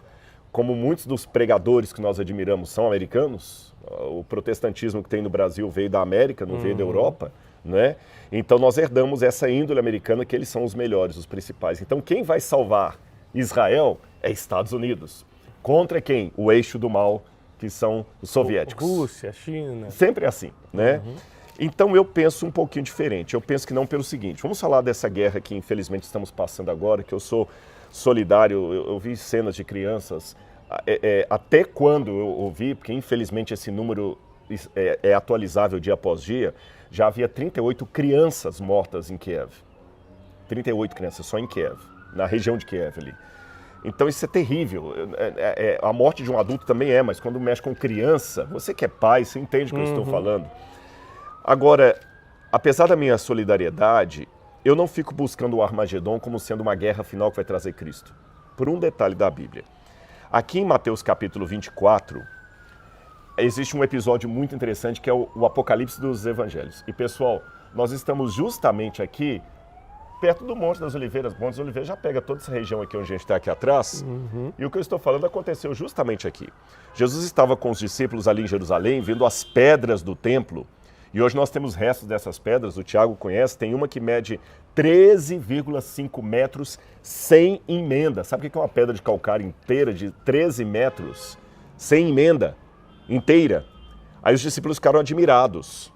como muitos dos pregadores que nós admiramos são americanos, o protestantismo que tem no Brasil veio da América, não veio da Europa, né? Então nós herdamos essa índole americana que eles são os melhores, os principais. Então quem vai salvar Israel é Estados Unidos. Contra quem? O eixo do mal, que são os soviéticos. Rússia, China. Sempre assim, né? Então eu penso um pouquinho diferente. Eu penso que não pelo seguinte. Vamos falar dessa guerra que infelizmente estamos passando agora, que eu sou solidário. Eu vi cenas de crianças, até quando eu ouvi, porque infelizmente esse número é atualizável dia após dia, já havia 38 crianças mortas em Kiev. 38 crianças só em Kiev, na região de Kiev ali. Então isso é terrível. A morte de um adulto também mas quando mexe com criança, você que é pai, você entende o que eu estou falando. Agora, apesar da minha solidariedade, eu não fico buscando o Armagedon como sendo uma guerra final que vai trazer Cristo. Por um detalhe da Bíblia. Aqui em Mateus capítulo 24, existe um episódio muito interessante que é o Apocalipse dos Evangelhos. E pessoal, nós estamos justamente aqui perto do Monte das Oliveiras. O Monte das Oliveiras já pega toda essa região aqui onde a gente está aqui atrás. E o que eu estou falando aconteceu justamente aqui. Jesus estava com os discípulos ali em Jerusalém, vendo as pedras do templo. E hoje nós temos restos dessas pedras, o Tiago conhece, tem uma que mede 13,5 metros sem emenda. Sabe o que é uma pedra de calcário inteira de 13 metros sem emenda? Inteira. Aí os discípulos ficaram admirados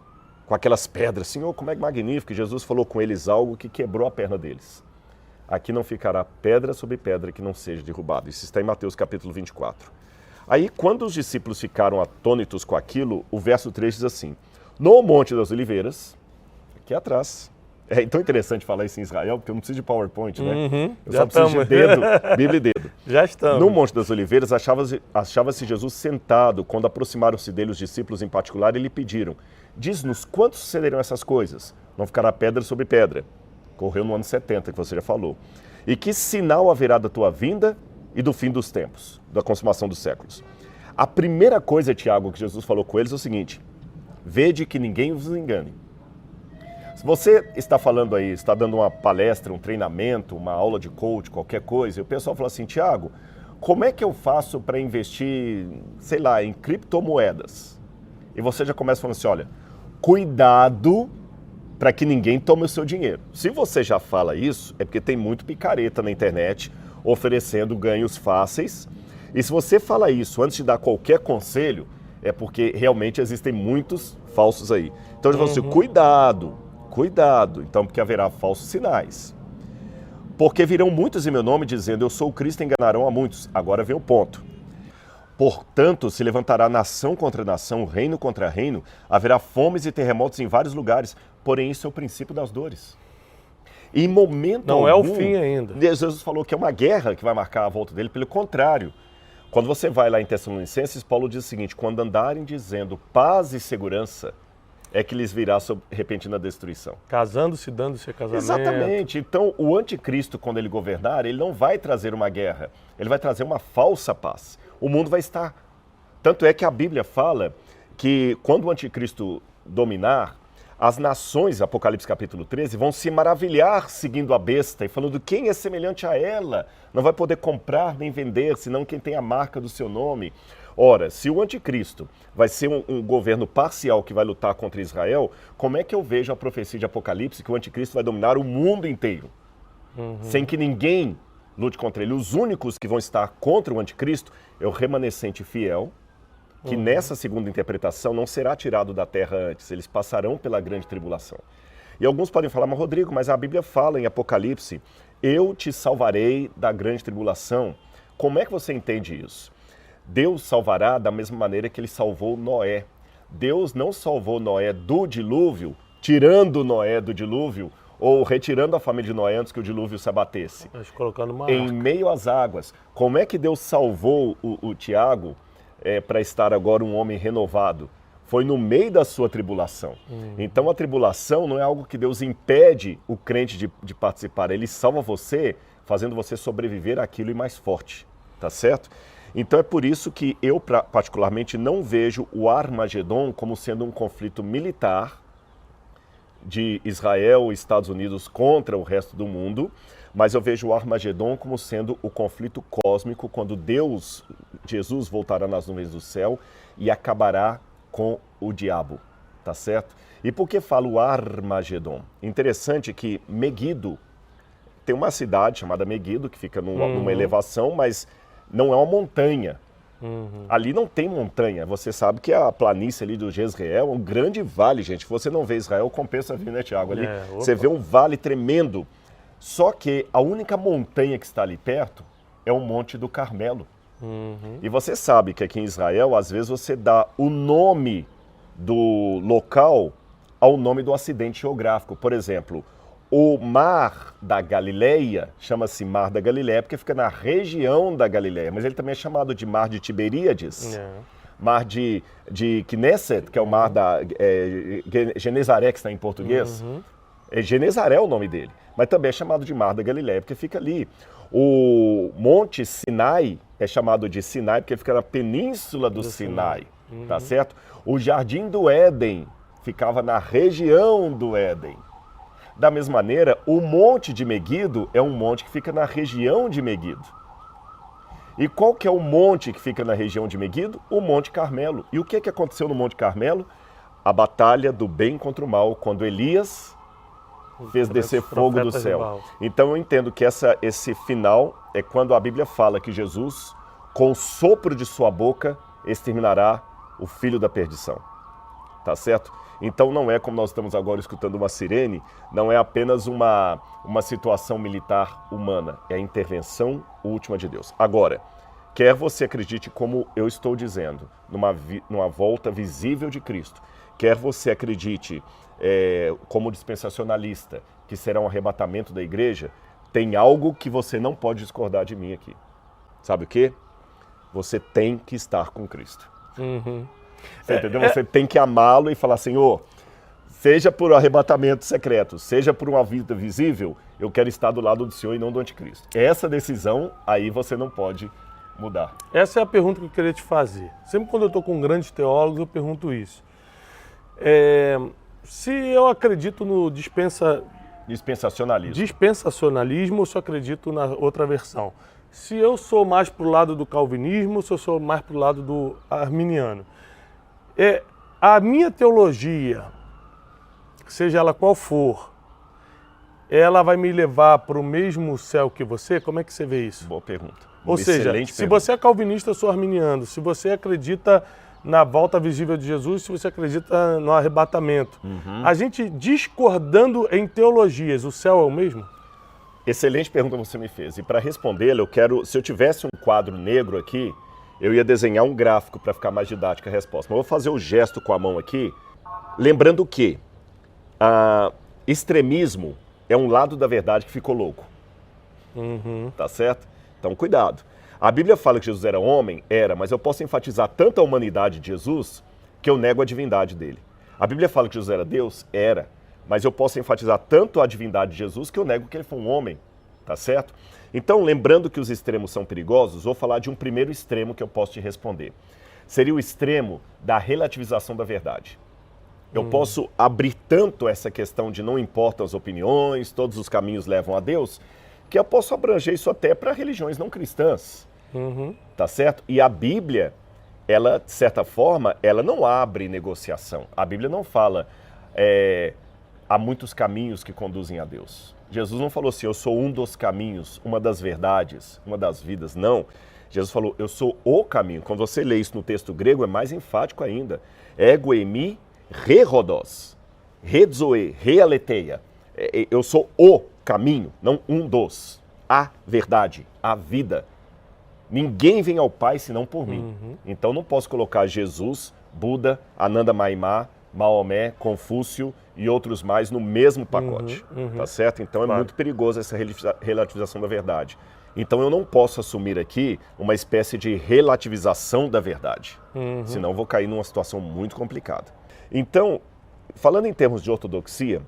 com aquelas pedras. Senhor, como é magnífico! Jesus falou com eles algo que quebrou a perna deles. Aqui não ficará pedra sobre pedra que não seja derrubado. Isso está em Mateus capítulo 24. Aí, quando os discípulos ficaram atônitos com aquilo, o verso 3 diz assim: no Monte das Oliveiras, aqui atrás. É tão interessante falar isso em Israel, porque eu não preciso de PowerPoint, né? Eu só preciso de dedo, Bíblia e dedo. Já estamos. No Monte das Oliveiras, achava-se Jesus sentado. Quando aproximaram-se dele os discípulos em particular, e lhe pediram: diz-nos quando sucederão essas coisas? Não ficará pedra sobre pedra. Correu no ano 70, que você já falou. E que sinal haverá da tua vinda e do fim dos tempos, da consumação dos séculos? A primeira coisa, Tiago, que Jesus falou com eles é o seguinte: vede que ninguém vos engane. Se você está falando aí, está dando uma palestra, um treinamento, uma aula de coach, qualquer coisa, e o pessoal fala assim: Tiago, como é que eu faço para investir, sei lá, em criptomoedas? E você já começa falando assim: olha, cuidado para que ninguém tome o seu dinheiro. Se você já fala isso, é porque tem muito picareta na internet oferecendo ganhos fáceis. E se você fala isso antes de dar qualquer conselho, é porque realmente existem muitos falsos aí. Então, eu falo assim: cuidado. Cuidado, então, porque haverá falsos sinais. Porque virão muitos em meu nome dizendo: eu sou o Cristo, e enganarão a muitos. Agora vem o ponto. Portanto, se levantará nação contra nação, reino contra reino, haverá fomes e terremotos em vários lugares. Porém, isso é o princípio das dores. Em momento não algum, é o fim ainda. Jesus falou que é uma guerra que vai marcar a volta dele. Pelo contrário, quando você vai lá em Tessalonicenses, Paulo diz o seguinte: quando andarem dizendo paz e segurança, é que lhes virá sob repentina destruição. Casando-se, dando-se a casamento. Exatamente. Então, o anticristo, quando ele governar, ele não vai trazer uma guerra. Ele vai trazer uma falsa paz. O mundo vai estar... Tanto é que a Bíblia fala que quando o anticristo dominar, as nações, Apocalipse capítulo 13, vão se maravilhar seguindo a besta e falando: quem é semelhante a ela? Não vai poder comprar nem vender, senão quem tem a marca do seu nome. Ora, se o anticristo vai ser um governo parcial que vai lutar contra Israel, como é que eu vejo a profecia de Apocalipse que o anticristo vai dominar o mundo inteiro? Sem que ninguém lute contra ele. Os únicos que vão estar contra o anticristo é o remanescente fiel, que nessa segunda interpretação não será tirado da terra antes, eles passarão pela grande tribulação. E alguns podem falar: mas Rodrigo, mas a Bíblia fala em Apocalipse: eu te salvarei da grande tribulação. Como é que você entende isso? Deus salvará da mesma maneira que ele salvou Noé. Deus não salvou Noé do dilúvio, tirando Noé do dilúvio, ou retirando a família de Noé antes que o dilúvio se abatesse. Mas colocando uma em arca. Meio às águas. Como é que Deus salvou o Tiago para estar agora um homem renovado? Foi no meio da sua tribulação. Então a tribulação não é algo que Deus impede o crente de participar. Ele salva você, fazendo você sobreviver àquilo e mais forte. Tá certo? Então é por isso que eu particularmente não vejo o Armagedon como sendo um conflito militar de Israel e Estados Unidos contra o resto do mundo, mas eu vejo o Armagedon como sendo o conflito cósmico, quando Deus, Jesus, voltará nas nuvens do céu e acabará com o diabo, tá certo? E por que falo Armagedon? Interessante que Meguido, tem uma cidade chamada Meguido, que fica numa elevação, mas não é uma montanha. Ali não tem montanha. Você sabe que a planície ali do Jezreel é um grande vale, gente. Se você não vê Israel, compensa vir, né, Tiago? Ali você vê um vale tremendo. Só que a única montanha que está ali perto é o Monte do Carmelo. E você sabe que aqui em Israel, às vezes você dá o nome do local ao nome do acidente geográfico. Por exemplo, o Mar da Galileia chama-se Mar da Galileia porque fica na região da Galileia, mas ele também é chamado de Mar de Tiberíades, Mar de Knesset, que é o Mar da Genezaré, que está em português. É Genezaré o nome dele, mas também é chamado de Mar da Galileia porque fica ali. O Monte Sinai é chamado de Sinai porque fica na península do Sinai, tá certo? O Jardim do Éden ficava na região do Éden. Da mesma maneira, o Monte de Meguido é um monte que fica na região de Meguido. E qual que é o monte que fica na região de Meguido? O Monte Carmelo. E o que aconteceu no Monte Carmelo? A batalha do bem contra o mal, quando Elias fez descer fogo do céu. Então eu entendo que esse final é quando a Bíblia fala que Jesus, com o sopro de sua boca, exterminará o filho da perdição. tá certo? Então não é como nós estamos agora escutando uma sirene, não é apenas uma situação militar humana, é a intervenção última de Deus. Agora, quer você acredite como eu estou dizendo, numa volta visível de Cristo, quer você acredite como dispensacionalista, que será um arrebatamento da igreja, tem algo que você não pode discordar de mim aqui. Sabe o quê? Você tem que estar com Cristo. Você entendeu? Você tem que amá-lo e falar, Senhor, seja por arrebatamento secreto, seja por uma vida visível, eu quero estar do lado do Senhor e não do anticristo. Essa decisão, aí você não pode mudar. Essa é a pergunta que eu queria te fazer. Sempre quando eu estou com grandes teólogos, eu pergunto isso. Se eu acredito no dispensacionalismo, eu só acredito na outra versão. Se eu sou mais pro lado do calvinismo, se eu sou mais pro lado do arminiano. A minha teologia, seja ela qual for, ela vai me levar para o mesmo céu que você? Como é que você vê isso? Boa pergunta. Ou seja, se você é calvinista, eu sou arminiano. Se você acredita na volta visível de Jesus, se você acredita no arrebatamento. A gente discordando em teologias, o céu é o mesmo? Excelente pergunta você me fez. E para respondê-la, se eu tivesse um quadro negro aqui, eu ia desenhar um gráfico para ficar mais didática a resposta. Mas eu vou fazer o gesto com a mão aqui, lembrando que extremismo é um lado da verdade que ficou louco. Tá certo? Então, cuidado. A Bíblia fala que Jesus era homem? Era, mas eu posso enfatizar tanto a humanidade de Jesus que eu nego a divindade dele. A Bíblia fala que Jesus era Deus? Era. Mas eu posso enfatizar tanto a divindade de Jesus que eu nego que ele foi um homem. Tá certo? Então, lembrando que os extremos são perigosos, vou falar de um primeiro extremo que eu posso te responder. Seria o extremo da relativização da verdade. Eu posso abrir tanto essa questão de não importam as opiniões, todos os caminhos levam a Deus, que eu posso abranger isso até para religiões não cristãs. Tá certo? E a Bíblia, ela, de certa forma, ela não abre negociação. A Bíblia não fala, há muitos caminhos que conduzem a Deus. Jesus não falou assim, eu sou um dos caminhos, uma das verdades, uma das vidas. Não. Jesus falou, eu sou o caminho. Quando você lê isso no texto grego, é mais enfático ainda. Ego eimi re rodos, redzoe, realeteia. Eu sou o caminho, não um dos. A verdade, a vida. Ninguém vem ao Pai senão por mim. Então não posso colocar Jesus, Buda, Ananda Maimá, Maomé, Confúcio e outros mais no mesmo pacote. Tá certo? Então é muito perigoso essa relativização da verdade. Então eu não posso assumir aqui uma espécie de relativização da verdade. Senão eu vou cair numa situação muito complicada. Então, falando em termos de ortodoxia,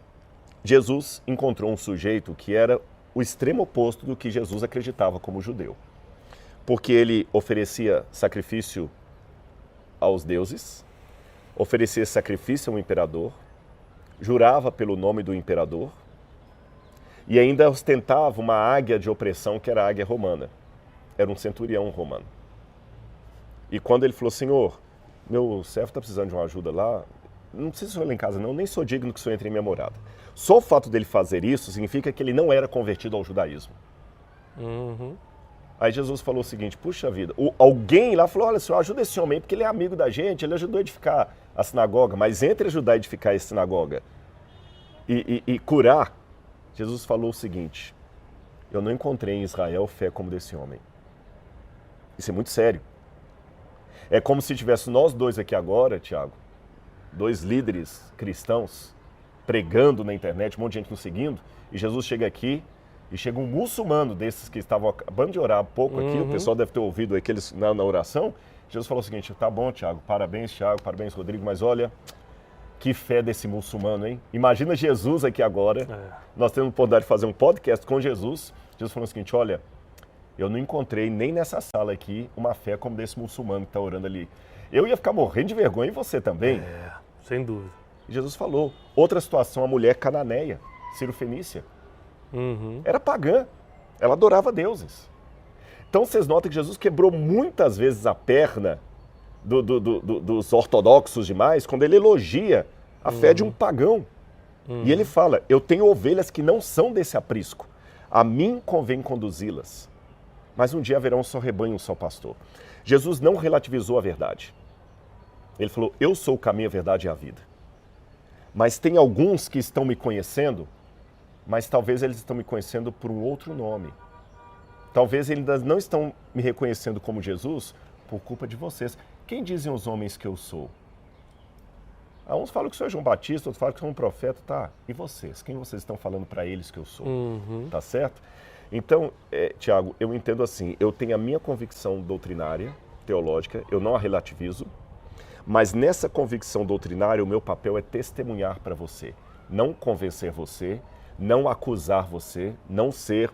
Jesus encontrou um sujeito que era o extremo oposto do que Jesus acreditava como judeu. Porque ele oferecia sacrifício aos deuses, oferecia sacrifício ao imperador, jurava pelo nome do imperador e ainda ostentava uma águia de opressão que era a águia romana. Era um centurião romano. E quando ele falou, Senhor, meu servo está precisando de uma ajuda lá, não precisa ir lá em casa não, nem sou digno que o senhor entre em minha morada. Só o fato dele fazer isso significa que ele não era convertido ao judaísmo. Aí Jesus falou o seguinte, puxa vida, alguém lá falou, olha, senhor, ajuda esse homem aí, porque ele é amigo da gente, ele ajudou a edificar a sinagoga, mas entre ajudar a edificar a sinagoga e curar, Jesus falou o seguinte, eu não encontrei em Israel fé como desse homem. Isso é muito sério. É como se tivesse nós dois aqui agora, Tiago, dois líderes cristãos, pregando na internet, um monte de gente nos seguindo, e Jesus chega aqui, e chega um muçulmano desses que estavam acabando de orar há pouco aqui, o pessoal deve ter ouvido aqueles na oração, Jesus falou o seguinte, tá bom, Tiago, parabéns, Rodrigo, mas olha, que fé desse muçulmano, hein? Imagina Jesus aqui agora, nós temos a oportunidade de fazer um podcast com Jesus, Jesus falou o seguinte, olha, eu não encontrei nem nessa sala aqui uma fé como desse muçulmano que está orando ali. Eu ia ficar morrendo de vergonha, e você também? Sem dúvida. E Jesus falou, outra situação, a mulher cananeia, Cirofenícia, era pagã, ela adorava deuses. Então vocês notam que Jesus quebrou muitas vezes a perna dos ortodoxos demais quando ele elogia a fé de um pagão. E ele fala, eu tenho ovelhas que não são desse aprisco, a mim convém conduzi-las. Mas um dia haverá um só rebanho, um só pastor. Jesus não relativizou a verdade. Ele falou, eu sou o caminho, a verdade e a vida. Mas tem alguns que estão me conhecendo, mas talvez eles estão me conhecendo por um outro nome. Talvez eles ainda não estão me reconhecendo como Jesus por culpa de vocês. Quem dizem os homens que eu sou? Uns falam que sou João Batista, outros falam que sou um profeta, tá? E vocês? Quem vocês estão falando para eles que eu sou? Tá certo? Então, Tiago, eu entendo assim, eu tenho a minha convicção doutrinária, teológica, eu não a relativizo, mas nessa convicção doutrinária o meu papel é testemunhar para você, não convencer você, não acusar você, não ser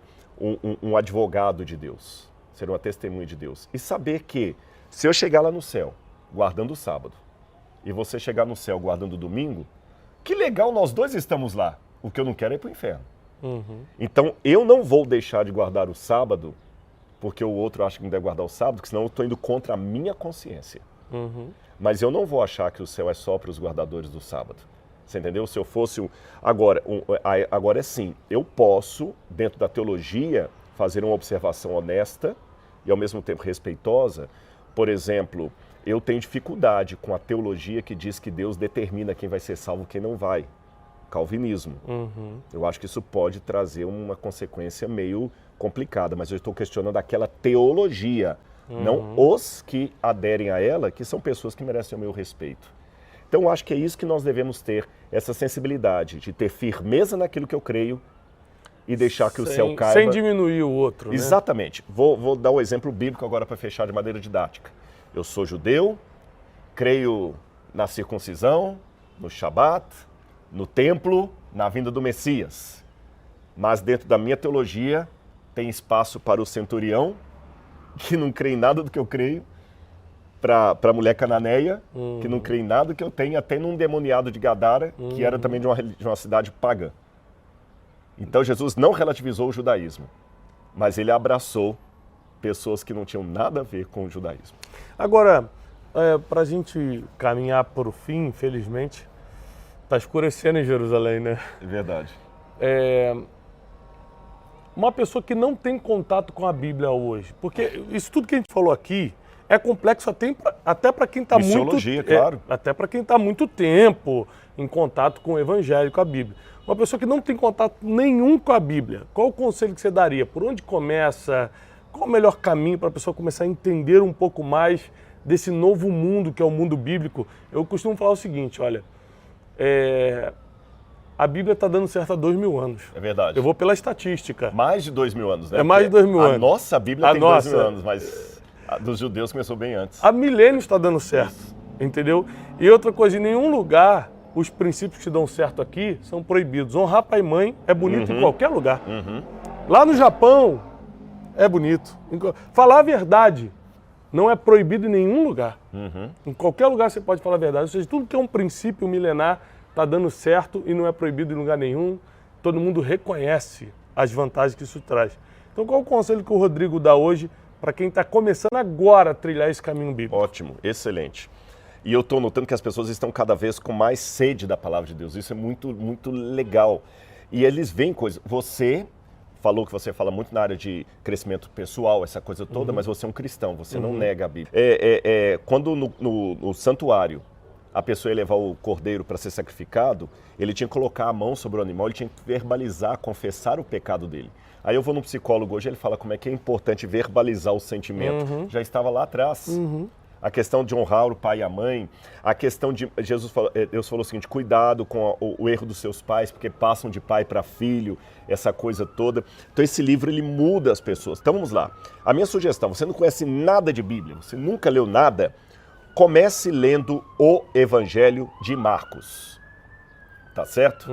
um advogado de Deus, ser uma testemunha de Deus. E saber que se eu chegar lá no céu, guardando o sábado, e você chegar no céu guardando o domingo, que legal, nós dois estamos lá. O que eu não quero é ir para o inferno. Então, eu não vou deixar de guardar o sábado, porque o outro acha que não deve guardar o sábado, porque senão eu estou indo contra a minha consciência. Mas eu não vou achar que o céu é só para os guardadores do sábado. Você entendeu? Se eu fosse... Agora é sim, eu posso, dentro da teologia, fazer uma observação honesta e ao mesmo tempo respeitosa. Por exemplo, eu tenho dificuldade com a teologia que diz que Deus determina quem vai ser salvo e quem não vai. Calvinismo. Eu acho que isso pode trazer uma consequência meio complicada, mas eu estou questionando aquela teologia, não os que aderem a ela, que são pessoas que merecem o meu respeito. Então, eu acho que é isso que nós devemos ter, essa sensibilidade de ter firmeza naquilo que eu creio e deixar que o céu caiba. Sem diminuir o outro, né? Exatamente. Vou dar um exemplo bíblico agora para fechar de maneira didática. Eu sou judeu, creio na circuncisão, no Shabat, no templo, na vinda do Messias. Mas dentro da minha teologia tem espaço para o centurião, que não crê em nada do que eu creio, para a mulher cananeia, que não crê em nada que eu tenho, até num demoniado de Gadara, que era também de uma cidade pagã. Então Jesus não relativizou o judaísmo, mas ele abraçou pessoas que não tinham nada a ver com o judaísmo. Agora, para a gente caminhar para o fim, infelizmente, está escurecendo em Jerusalém, né? É verdade. Uma pessoa que não tem contato com a Bíblia hoje, porque isso tudo que a gente falou aqui é complexo até para quem está claro. até para quem está muito tempo em contato com o Evangelho, com a Bíblia. Uma pessoa que não tem contato nenhum com a Bíblia, qual o conselho que você daria? Por onde começa? Qual o melhor caminho para a pessoa começar a entender um pouco mais desse novo mundo que é o mundo bíblico? Eu costumo falar o seguinte, olha, a Bíblia está dando certo há 2000 anos. É verdade. Eu vou pela estatística. Mais de 2000 anos, né? É mais de 2000 anos. A nossa Bíblia tem 2000 anos, mas a dos judeus começou bem antes. Há milênios está dando certo, entendeu? E outra coisa, em nenhum lugar os princípios que dão certo aqui são proibidos. Honrar pai e mãe é bonito em qualquer lugar. Lá no Japão é bonito. Falar a verdade não é proibido em nenhum lugar. Em qualquer lugar você pode falar a verdade. Ou seja, tudo que é um princípio milenar está dando certo e não é proibido em lugar nenhum. Todo mundo reconhece as vantagens que isso traz. Então qual o conselho que o Rodrigo dá hoje para quem está começando agora a trilhar esse caminho bíblico? Ótimo, excelente. E eu estou notando que as pessoas estão cada vez com mais sede da palavra de Deus. Isso é muito, muito legal. E eles veem coisas. Você falou que você fala muito na área de crescimento pessoal, essa coisa toda, mas você é um cristão, você não nega a Bíblia. Quando no santuário a pessoa ia levar o cordeiro para ser sacrificado, ele tinha que colocar a mão sobre o animal, ele tinha que verbalizar, confessar o pecado dele. Aí eu vou num psicólogo hoje, ele fala como é que é importante verbalizar o sentimento. Já estava lá atrás. A questão de honrar o pai e a mãe, a questão de... Deus falou o seguinte, cuidado com o erro dos seus pais, porque passam de pai para filho, essa coisa toda. Então esse livro, ele muda as pessoas. Então vamos lá. A minha sugestão, você não conhece nada de Bíblia, você nunca leu nada, comece lendo o Evangelho de Marcos. Tá certo?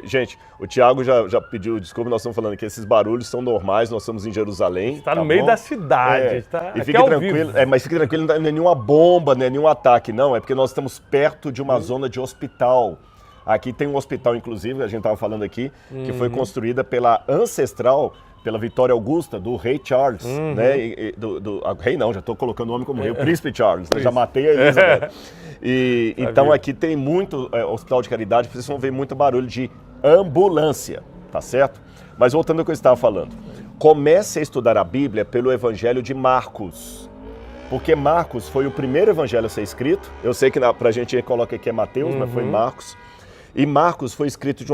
Gente, o Tiago já pediu desculpa, nós estamos falando que esses barulhos são normais, nós estamos em Jerusalém. Está no meio da cidade. E fique tranquilo, mas fique tranquilo, não é nenhuma bomba, não é nenhum ataque, não. É porque nós estamos perto de uma zona de hospital. Aqui tem um hospital, inclusive, a gente estava falando aqui, que foi construída pela ancestral, pela Vitória Augusta, do rei Charles, né? Rei não, já estou colocando o nome como rei, o príncipe Charles, né? Já matei a Elizabeth. Então aqui tem muito hospital de caridade, vocês vão ver muito barulho de ambulância, tá certo? Mas voltando ao que eu estava falando, comece a estudar a Bíblia pelo Evangelho de Marcos, porque Marcos foi o primeiro evangelho a ser escrito. Eu sei que pra gente coloca aqui é Mateus, mas foi Marcos. E Marcos foi escrito com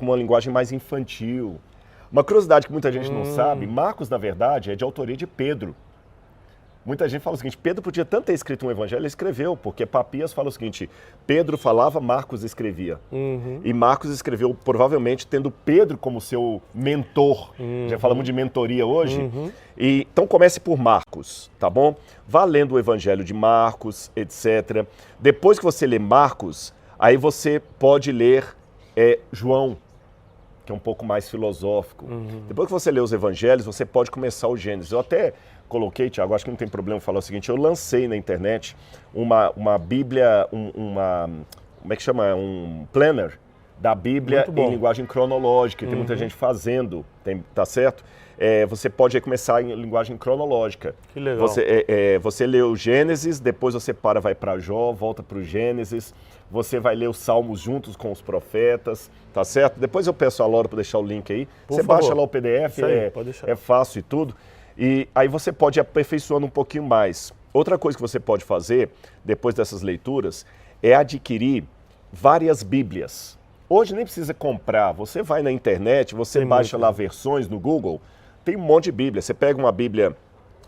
uma linguagem mais infantil. Uma curiosidade que muita gente não sabe, Marcos, na verdade, é de autoria de Pedro. Muita gente fala o seguinte, Pedro podia tanto ter escrito um evangelho, ele escreveu, porque Papias fala o seguinte, Pedro falava, Marcos escrevia. E Marcos escreveu, provavelmente, tendo Pedro como seu mentor. Já falamos de mentoria hoje. Então comece por Marcos, tá bom? Vá lendo o evangelho de Marcos, etc. Depois que você lê Marcos, aí você pode ler João, que é um pouco mais filosófico. Depois que você lê os evangelhos, você pode começar o Gênesis. Eu até coloquei, Tiago, acho que não tem problema falar o seguinte, eu lancei na internet uma Bíblia, como é que chama? Um planner da Bíblia em linguagem cronológica, tem muita gente fazendo, tá certo? Você pode começar em linguagem cronológica. Que legal. Você lê o Gênesis, depois você vai para Jó, volta para o Gênesis, você vai ler os Salmos juntos com os profetas, tá certo? Depois eu peço a Laura para deixar o link aí. Você baixa lá o PDF, pode deixar. É fácil e tudo. E aí você pode ir aperfeiçoando um pouquinho mais. Outra coisa que você pode fazer, depois dessas leituras, é adquirir várias Bíblias. Hoje nem precisa comprar, você vai na internet, você baixa lá versões no Google, tem um monte de Bíblia. Você pega uma Bíblia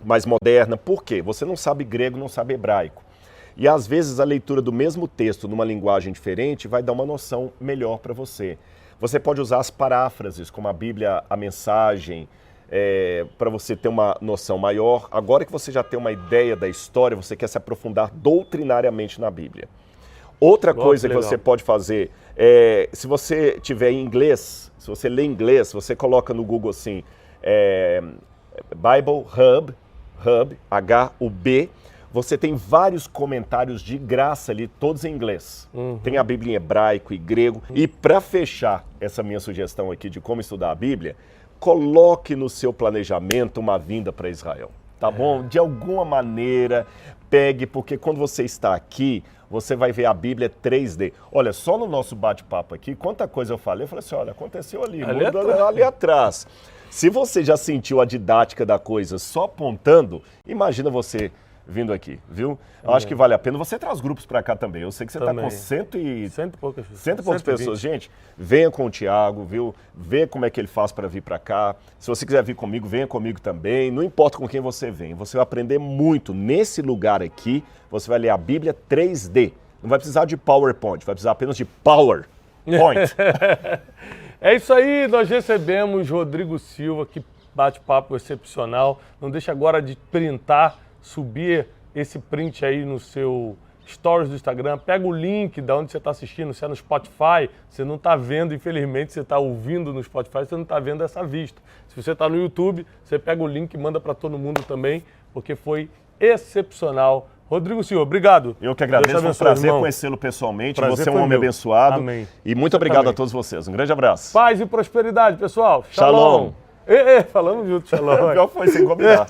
mais moderna, por quê? Você não sabe grego, não sabe hebraico. E às vezes a leitura do mesmo texto numa linguagem diferente vai dar uma noção melhor para você. Você pode usar as paráfrases, como a Bíblia, a Mensagem, para você ter uma noção maior. Agora que você já tem uma ideia da história, você quer se aprofundar doutrinariamente na Bíblia. Outra coisa que você pode fazer, se você tiver em inglês, se você lê inglês, você coloca no Google assim, Bible Hub, H-U-B, você tem vários comentários de graça ali, todos em inglês. Tem a Bíblia em hebraico e grego. E para fechar essa minha sugestão aqui de como estudar a Bíblia, coloque no seu planejamento uma vinda para Israel, tá bom? De alguma maneira, pegue, porque quando você está aqui, você vai ver a Bíblia 3D. Olha, só no nosso bate-papo aqui, quanta coisa eu falei assim, olha, aconteceu ali atrás. Se você já sentiu a didática da coisa só apontando, imagina você vindo aqui, viu? Eu acho que vale a pena. Você traz grupos para cá também. Eu sei que você está com cento e poucas pessoas. Gente, venha com o Tiago, viu? Vê como é que ele faz para vir para cá. Se você quiser vir comigo, venha comigo também. Não importa com quem você vem. Você vai aprender muito. Nesse lugar aqui, você vai ler a Bíblia 3D. Não vai precisar de PowerPoint, vai precisar apenas de PowerPoint. É isso aí, nós recebemos Rodrigo Silva, que bate-papo excepcional. Não deixe agora de printar, subir esse print aí no seu stories do Instagram, pega o link de onde você está assistindo, se é no Spotify, você não está vendo, infelizmente, você está ouvindo no Spotify, você não está vendo essa vista. Se você está no YouTube, você pega o link e manda para todo mundo também, porque foi excepcional. Rodrigo Silva, obrigado. Eu que agradeço, foi um prazer conhecê-lo pessoalmente, você é um homem abençoado. Amém. E muito obrigado a todos vocês. Um grande abraço. Paz e prosperidade, pessoal. Shalom. Falamos junto, shalom. Pior foi sem combinar.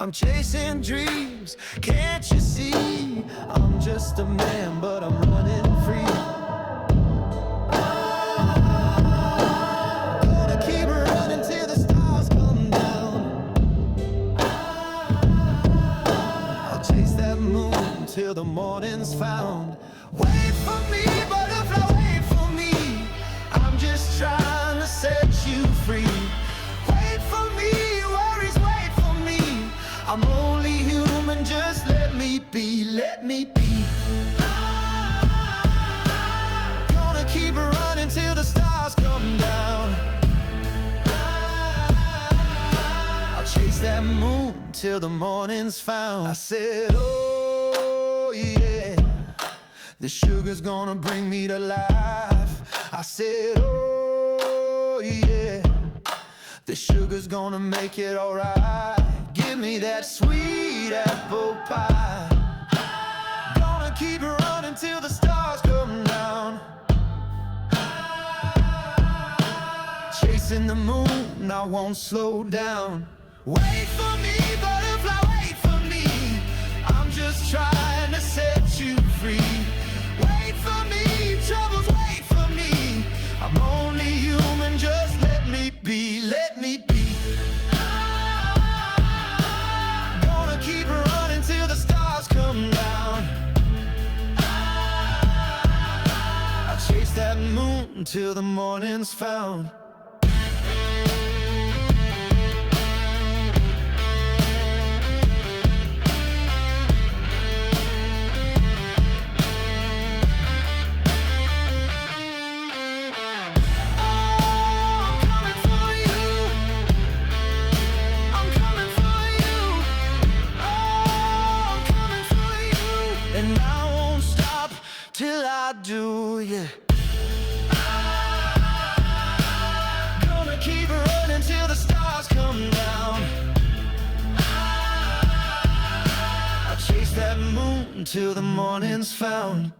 I'm chasing dreams, can't you see? I'm just a man, but I'm running free. Gonna keep running till the stars come down. I'll chase that moon till the morning's found. Wait for me, butterfly, wait for me. I'm just trying to set you free. Wait for me, worries, wait for me. I'm only human, just let me be, let me be. Gonna keep running till the stars come down. I'll chase that moon till the morning's found. I said, oh yeah, the sugar's gonna bring me to life. I said, oh yeah, the sugar's gonna make it alright. Give me that sweet apple pie. Gonna keep running till the stars come down. chasing the moon, I won't slow down. Wait for me, butterfly, wait for me. I'm just trying to set you free. Wait for me, troubles, wait for me. I'm only human, just let me be, let me be. Gonna keep running till the stars come down. I'll chase that moon till the morning's found. And I won't stop till I do, yeah. Gonna keep running till the stars come down. I'll chase that moon till the morning's found.